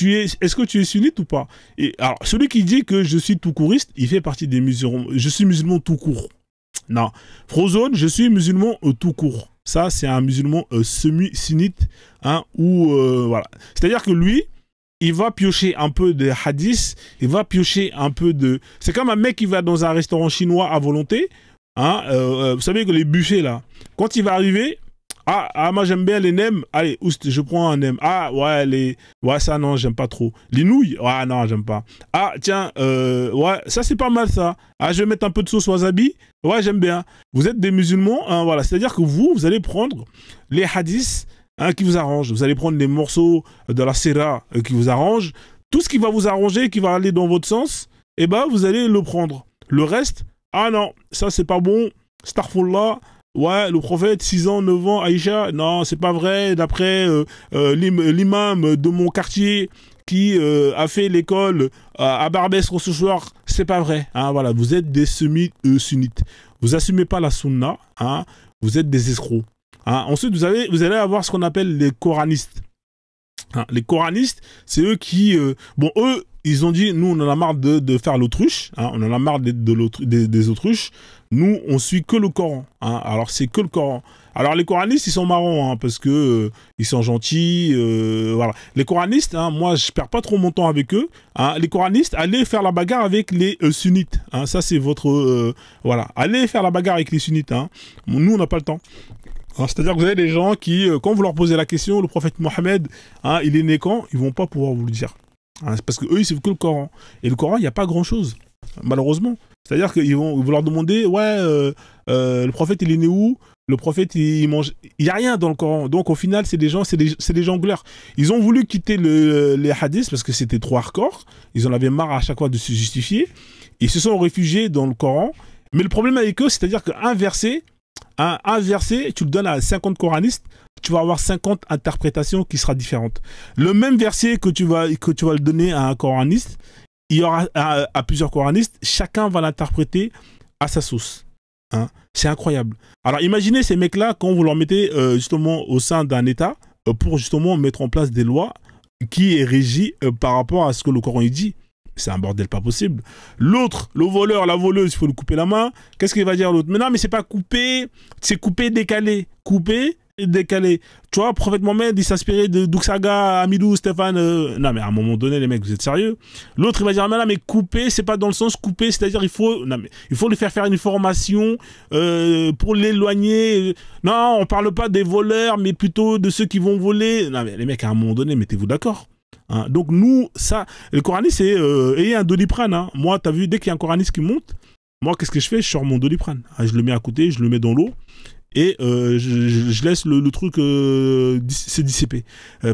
A: Est-ce que tu es sunnite ou pas? Et alors, celui qui dit que je suis tout couriste, il fait partie des musulmans. Je suis musulman tout court. Non. Frozone, je suis musulman tout court. Ça, c'est un musulman semi-sunnite. Hein, voilà. C'est-à-dire que lui, il va piocher un peu de hadith, il va piocher un peu de... C'est comme un mec qui va dans un restaurant chinois à volonté. Hein, vous savez que les buffets, là, quand il va arriver... moi j'aime bien les nems. Allez, oust, je prends un nem. Ouais, ça non, j'aime pas trop. Les nouilles, ouais, non, j'aime pas. Tiens, ouais, ça c'est pas mal ça. Je vais mettre un peu de sauce wasabi. Ouais, j'aime bien. Vous êtes des musulmans, hein, voilà. C'est-à-dire que vous allez prendre les hadiths qui vous arrangent. Vous allez prendre les morceaux de la sira qui vous arrangent. Tout ce qui va vous arranger, qui va aller dans votre sens, eh ben, vous allez le prendre. Le reste, non, ça c'est pas bon. Astaghfirullah. Ouais, le prophète, 6 ans, 9 ans, Aïcha, non, c'est pas vrai, d'après l'imam de mon quartier qui a fait l'école à Barbès ce soir, c'est pas vrai. Hein, voilà, vous êtes des semi-sunnites. Vous assumez pas la sunna, hein, vous êtes des escrocs. Hein. Ensuite, vous allez avoir ce qu'on appelle les coranistes. Hein, les coranistes, c'est eux qui... eux, ils ont dit, nous, on en a marre de faire l'autruche, hein, on en a marre des autruches. Nous, on suit que le Coran. Hein. Alors, c'est que le Coran. Alors, les coranistes, ils sont marrants, hein, parce que ils sont gentils. Voilà. Les coranistes, hein, moi, je perds pas trop mon temps avec eux. Hein. Les coranistes, allez faire la bagarre avec les sunnites. Hein. Ça, c'est votre... voilà. Allez faire la bagarre avec les sunnites. Hein. Nous, on n'a pas le temps. C'est-à-dire que vous avez des gens qui, quand vous leur posez la question, le prophète Mohammed, hein, il est né quand? Ils vont pas pouvoir vous le dire. Hein. C'est parce qu'eux, ils suivent que le Coran. Et le Coran, il n'y a pas grand-chose. Malheureusement. C'est-à-dire qu'ils vont leur demander, ouais, le prophète, il est né où? Le prophète, il mange... Il n'y a rien dans le Coran. Donc, au final, c'est des jongleurs. Ils ont voulu quitter les hadiths parce que c'était trop hardcore. Ils en avaient marre à chaque fois de se justifier. Ils se sont réfugiés dans le Coran. Mais le problème avec eux, c'est-à-dire qu'un verset, tu le donnes à 50 coranistes, tu vas avoir 50 interprétations qui seront différentes. Le même verset que tu vas le donner à un coraniste, il y aura à plusieurs coranistes, chacun va l'interpréter à sa sauce. Hein. C'est incroyable. Alors imaginez ces mecs-là quand vous leur mettez justement au sein d'un État pour justement mettre en place des lois qui est régie par rapport à ce que le Coran dit. C'est un bordel pas possible. L'autre, le voleur, la voleuse, il faut lui couper la main. Qu'est-ce qu'il va dire l'autre? Mais non, mais c'est pas coupé, c'est coupé, décalé. Coupé, décalé. Tu vois, prophète Mohammed, il s'inspirait de Duxaga, Amidou, Stéphane. Non, mais à un moment donné, les mecs, vous êtes sérieux? L'autre, il va dire, mais non, mais coupé, c'est pas dans le sens coupé, c'est-à-dire il faut lui faire une formation pour l'éloigner. Non, on parle pas des voleurs, mais plutôt de ceux qui vont voler. Non, mais les mecs, à un moment donné, mettez-vous d'accord. Hein. Donc nous, ça, le coraniste, c'est ayez un doliprane. Hein. Moi, t'as vu, dès qu'il y a un coraniste qui monte, moi, qu'est-ce que je fais? Je sors mon doliprane. Hein, je le mets à côté, je le mais dans l'eau et je laisse le truc se dissiper.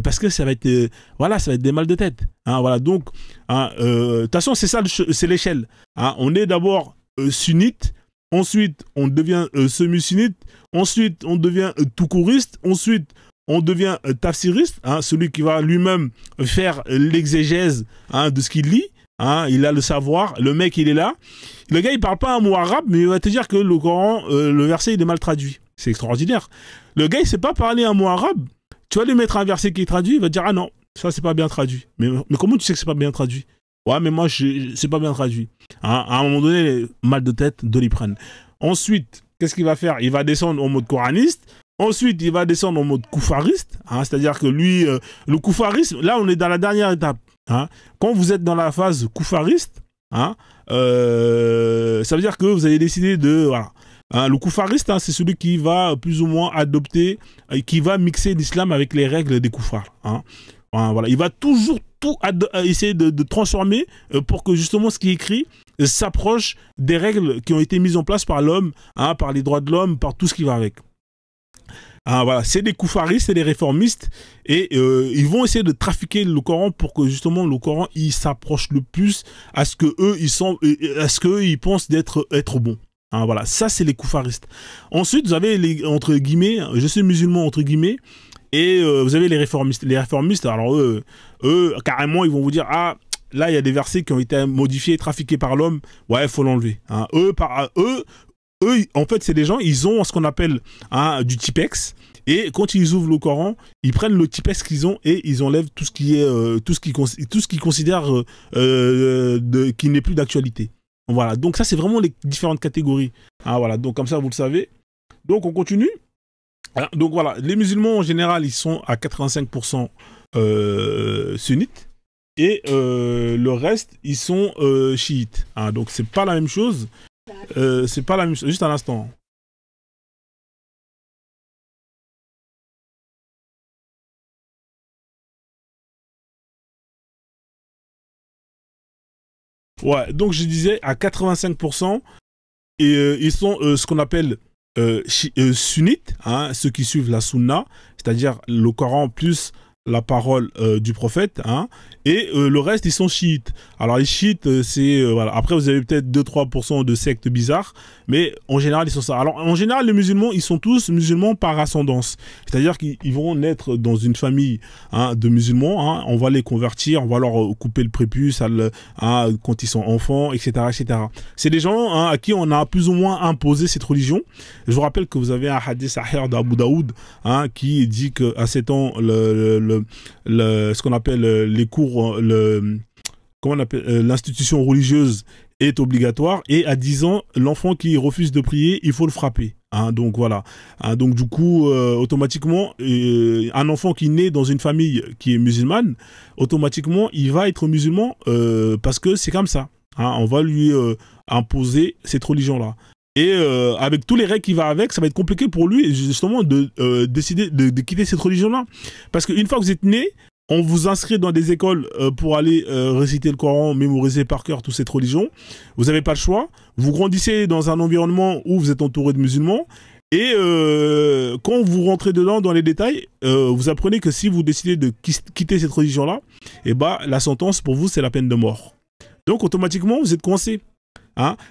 A: Parce que ça va être, voilà, ça va être des mal de tête. Hein, voilà, donc, de toute façon, c'est ça, c'est l'échelle. Hein. On est d'abord sunnite, ensuite, on devient semi-sunnite, ensuite, on devient tout couriste, ensuite, on devient tafsiriste, hein, celui qui va lui-même faire l'exégèse de ce qu'il lit. Hein, il a le savoir. Le mec, il est là. Le gars, il parle pas un mot arabe, mais il va te dire que le Coran, le verset, il est mal traduit. C'est extraordinaire. Le gars, il sait pas parler un mot arabe. Tu vas lui mettre un verset qui est traduit, il va te dire, ah non, ça, c'est pas bien traduit. Mais comment tu sais que c'est pas bien traduit? Ouais, mais moi, c'est pas bien traduit. Hein, à un moment donné, mal de tête, doliprane. Ensuite, qu'est-ce qu'il va faire? Il va descendre en mode coraniste. Ensuite, il va descendre en mode koufariste, hein, c'est-à-dire que lui, le koufarisme, là, on est dans la dernière étape. Hein. Quand vous êtes dans la phase koufariste, hein, ça veut dire que vous avez décidé de... Voilà. Hein, le koufariste, hein, c'est celui qui va plus ou moins adopter, qui va mixer l'islam avec les règles des koufars. Hein. Hein, voilà. Il va toujours tout essayer de transformer pour que justement ce qui est écrit s'approche des règles qui ont été mises en place par l'homme, hein, par les droits de l'homme, par tout ce qui va avec. Voilà, c'est des koufaristes, c'est des réformistes, et ils vont essayer de trafiquer le Coran pour que justement le Coran il s'approche le plus à ce que eux ils sont, à ce que eux, ils pensent être bons. Voilà, ça c'est les koufaristes. Ensuite, vous avez les entre guillemets, je suis musulman entre guillemets, et vous avez les réformistes. Les réformistes, alors eux carrément ils vont vous dire là il y a des versets qui ont été modifiés, trafiqués par l'homme, ouais il faut l'enlever. Eux, en fait, c'est des gens, ils ont ce qu'on appelle du Tipex. Et quand ils ouvrent le Coran, ils prennent le Tipex qu'ils ont et ils enlèvent tout ce qui est, tout ce qu'ils considèrent qui n'est plus d'actualité. Voilà. Donc ça, c'est vraiment les différentes catégories. Voilà. Donc comme ça, vous le savez. Donc on continue. Donc voilà, les musulmans en général, ils sont à 85% sunnites. Et le reste, ils sont chiites. Donc c'est pas la même chose. C'est pas la même chose. Juste un instant. Ouais, donc je disais à 85%, et ils sont ce qu'on appelle sunnites, ceux qui suivent la sunna, c'est-à-dire le Coran plus la parole du prophète, et le reste ils sont chiites. Alors les chiites, c'est voilà. Après vous avez peut-être 2-3% de sectes bizarres, mais en général ils sont ça. Alors en général les musulmans ils sont tous musulmans par ascendance, c'est-à-dire qu'ils vont naître dans une famille de musulmans, on va les convertir, on va leur couper le prépuce quand ils sont enfants, etc., etc. C'est des gens à qui on a plus ou moins imposé cette religion. Je vous rappelle que vous avez un hadith sahih d'Abu Daoud qui dit qu'à 7 ans ce qu'on appelle les cours, comment on appelle, l'institution religieuse est obligatoire, et à 10 ans, l'enfant qui refuse de prier, il faut le frapper. Donc voilà. Donc du coup, automatiquement, un enfant qui naît dans une famille qui est musulmane, automatiquement, il va être musulman parce que c'est comme ça. On va lui imposer cette religion-là. Et avec tous les règles qui vont avec, ça va être compliqué pour lui justement de décider de quitter cette religion-là. Parce qu'une fois que vous êtes né, on vous inscrit dans des écoles pour aller réciter le Coran, mémoriser par cœur toute cette religion. Vous n'avez pas le choix. Vous grandissez dans un environnement où vous êtes entouré de musulmans. Et quand vous rentrez dedans dans les détails, vous apprenez que si vous décidez de quitter cette religion-là, la sentence pour vous, c'est la peine de mort. Donc automatiquement, vous êtes coincé.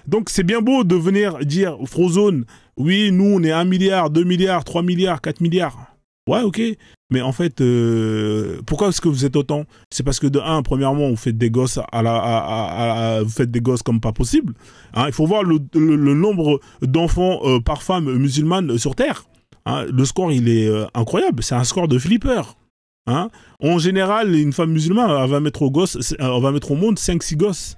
A: Donc c'est bien beau de venir dire Frozone, oui, nous on est 1 milliard, 2 milliards, 3 milliards, 4 milliards. Ouais, ok. Mais en fait, pourquoi est-ce que vous êtes autant? C'est parce que de un, premièrement, vous faites des gosses vous faites des gosses comme pas possible. Il faut voir le nombre d'enfants par femme musulmane sur Terre. Le score, il est incroyable. C'est un score de flipper. En général, une femme musulmane, elle va mettre au monde 5-6 gosses.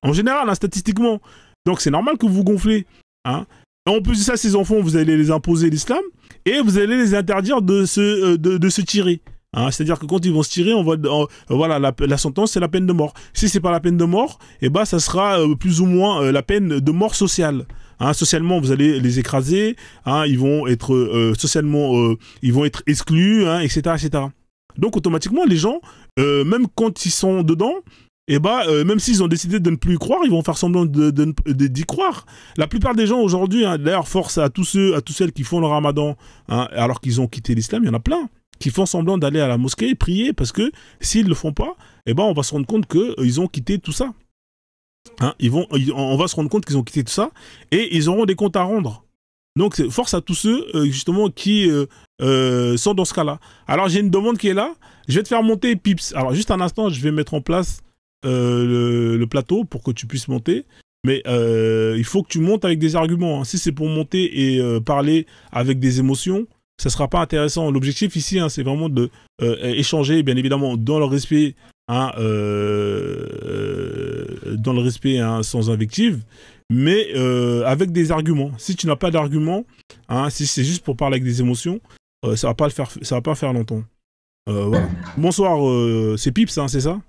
A: En général, statistiquement. Donc c'est normal que vous gonflez. Et en plus de ça, ces enfants, vous allez les imposer l'islam et vous allez les interdire de se tirer. C'est-à-dire que quand ils vont se tirer, voilà, la sentence, c'est la peine de mort. Si c'est pas la peine de mort, ça sera plus ou moins la peine de mort sociale. Socialement, vous allez les écraser. Ils vont être socialement, ils vont être exclus, etc., etc. Donc automatiquement, les gens, même quand ils sont dedans, même s'ils ont décidé de ne plus y croire, ils vont faire semblant d'y croire. La plupart des gens aujourd'hui, d'ailleurs, force à tous celles qui font le ramadan, alors qu'ils ont quitté l'islam, il y en a plein, qui font semblant d'aller à la mosquée et prier, parce que s'ils ne le font pas, on va se rendre compte qu'ils ont quitté tout ça. On va se rendre compte qu'ils ont quitté tout ça, et ils auront des comptes à rendre. Donc, force à tous ceux, justement, qui sont dans ce cas-là. Alors, j'ai une demande qui est là. Je vais te faire monter Pips. Alors, juste un instant, je vais mettre en place le plateau pour que tu puisses monter. Mais il faut que tu montes avec des arguments. Si c'est pour monter et parler avec des émotions, ça ne sera pas intéressant. L'objectif ici, c'est vraiment de échanger, bien évidemment, dans le respect, sans invective, mais avec des arguments. Si tu n'as pas d'arguments, si c'est juste pour parler avec des émotions, ça va pas faire longtemps. Voilà. Bonsoir, c'est Pips, c'est ça?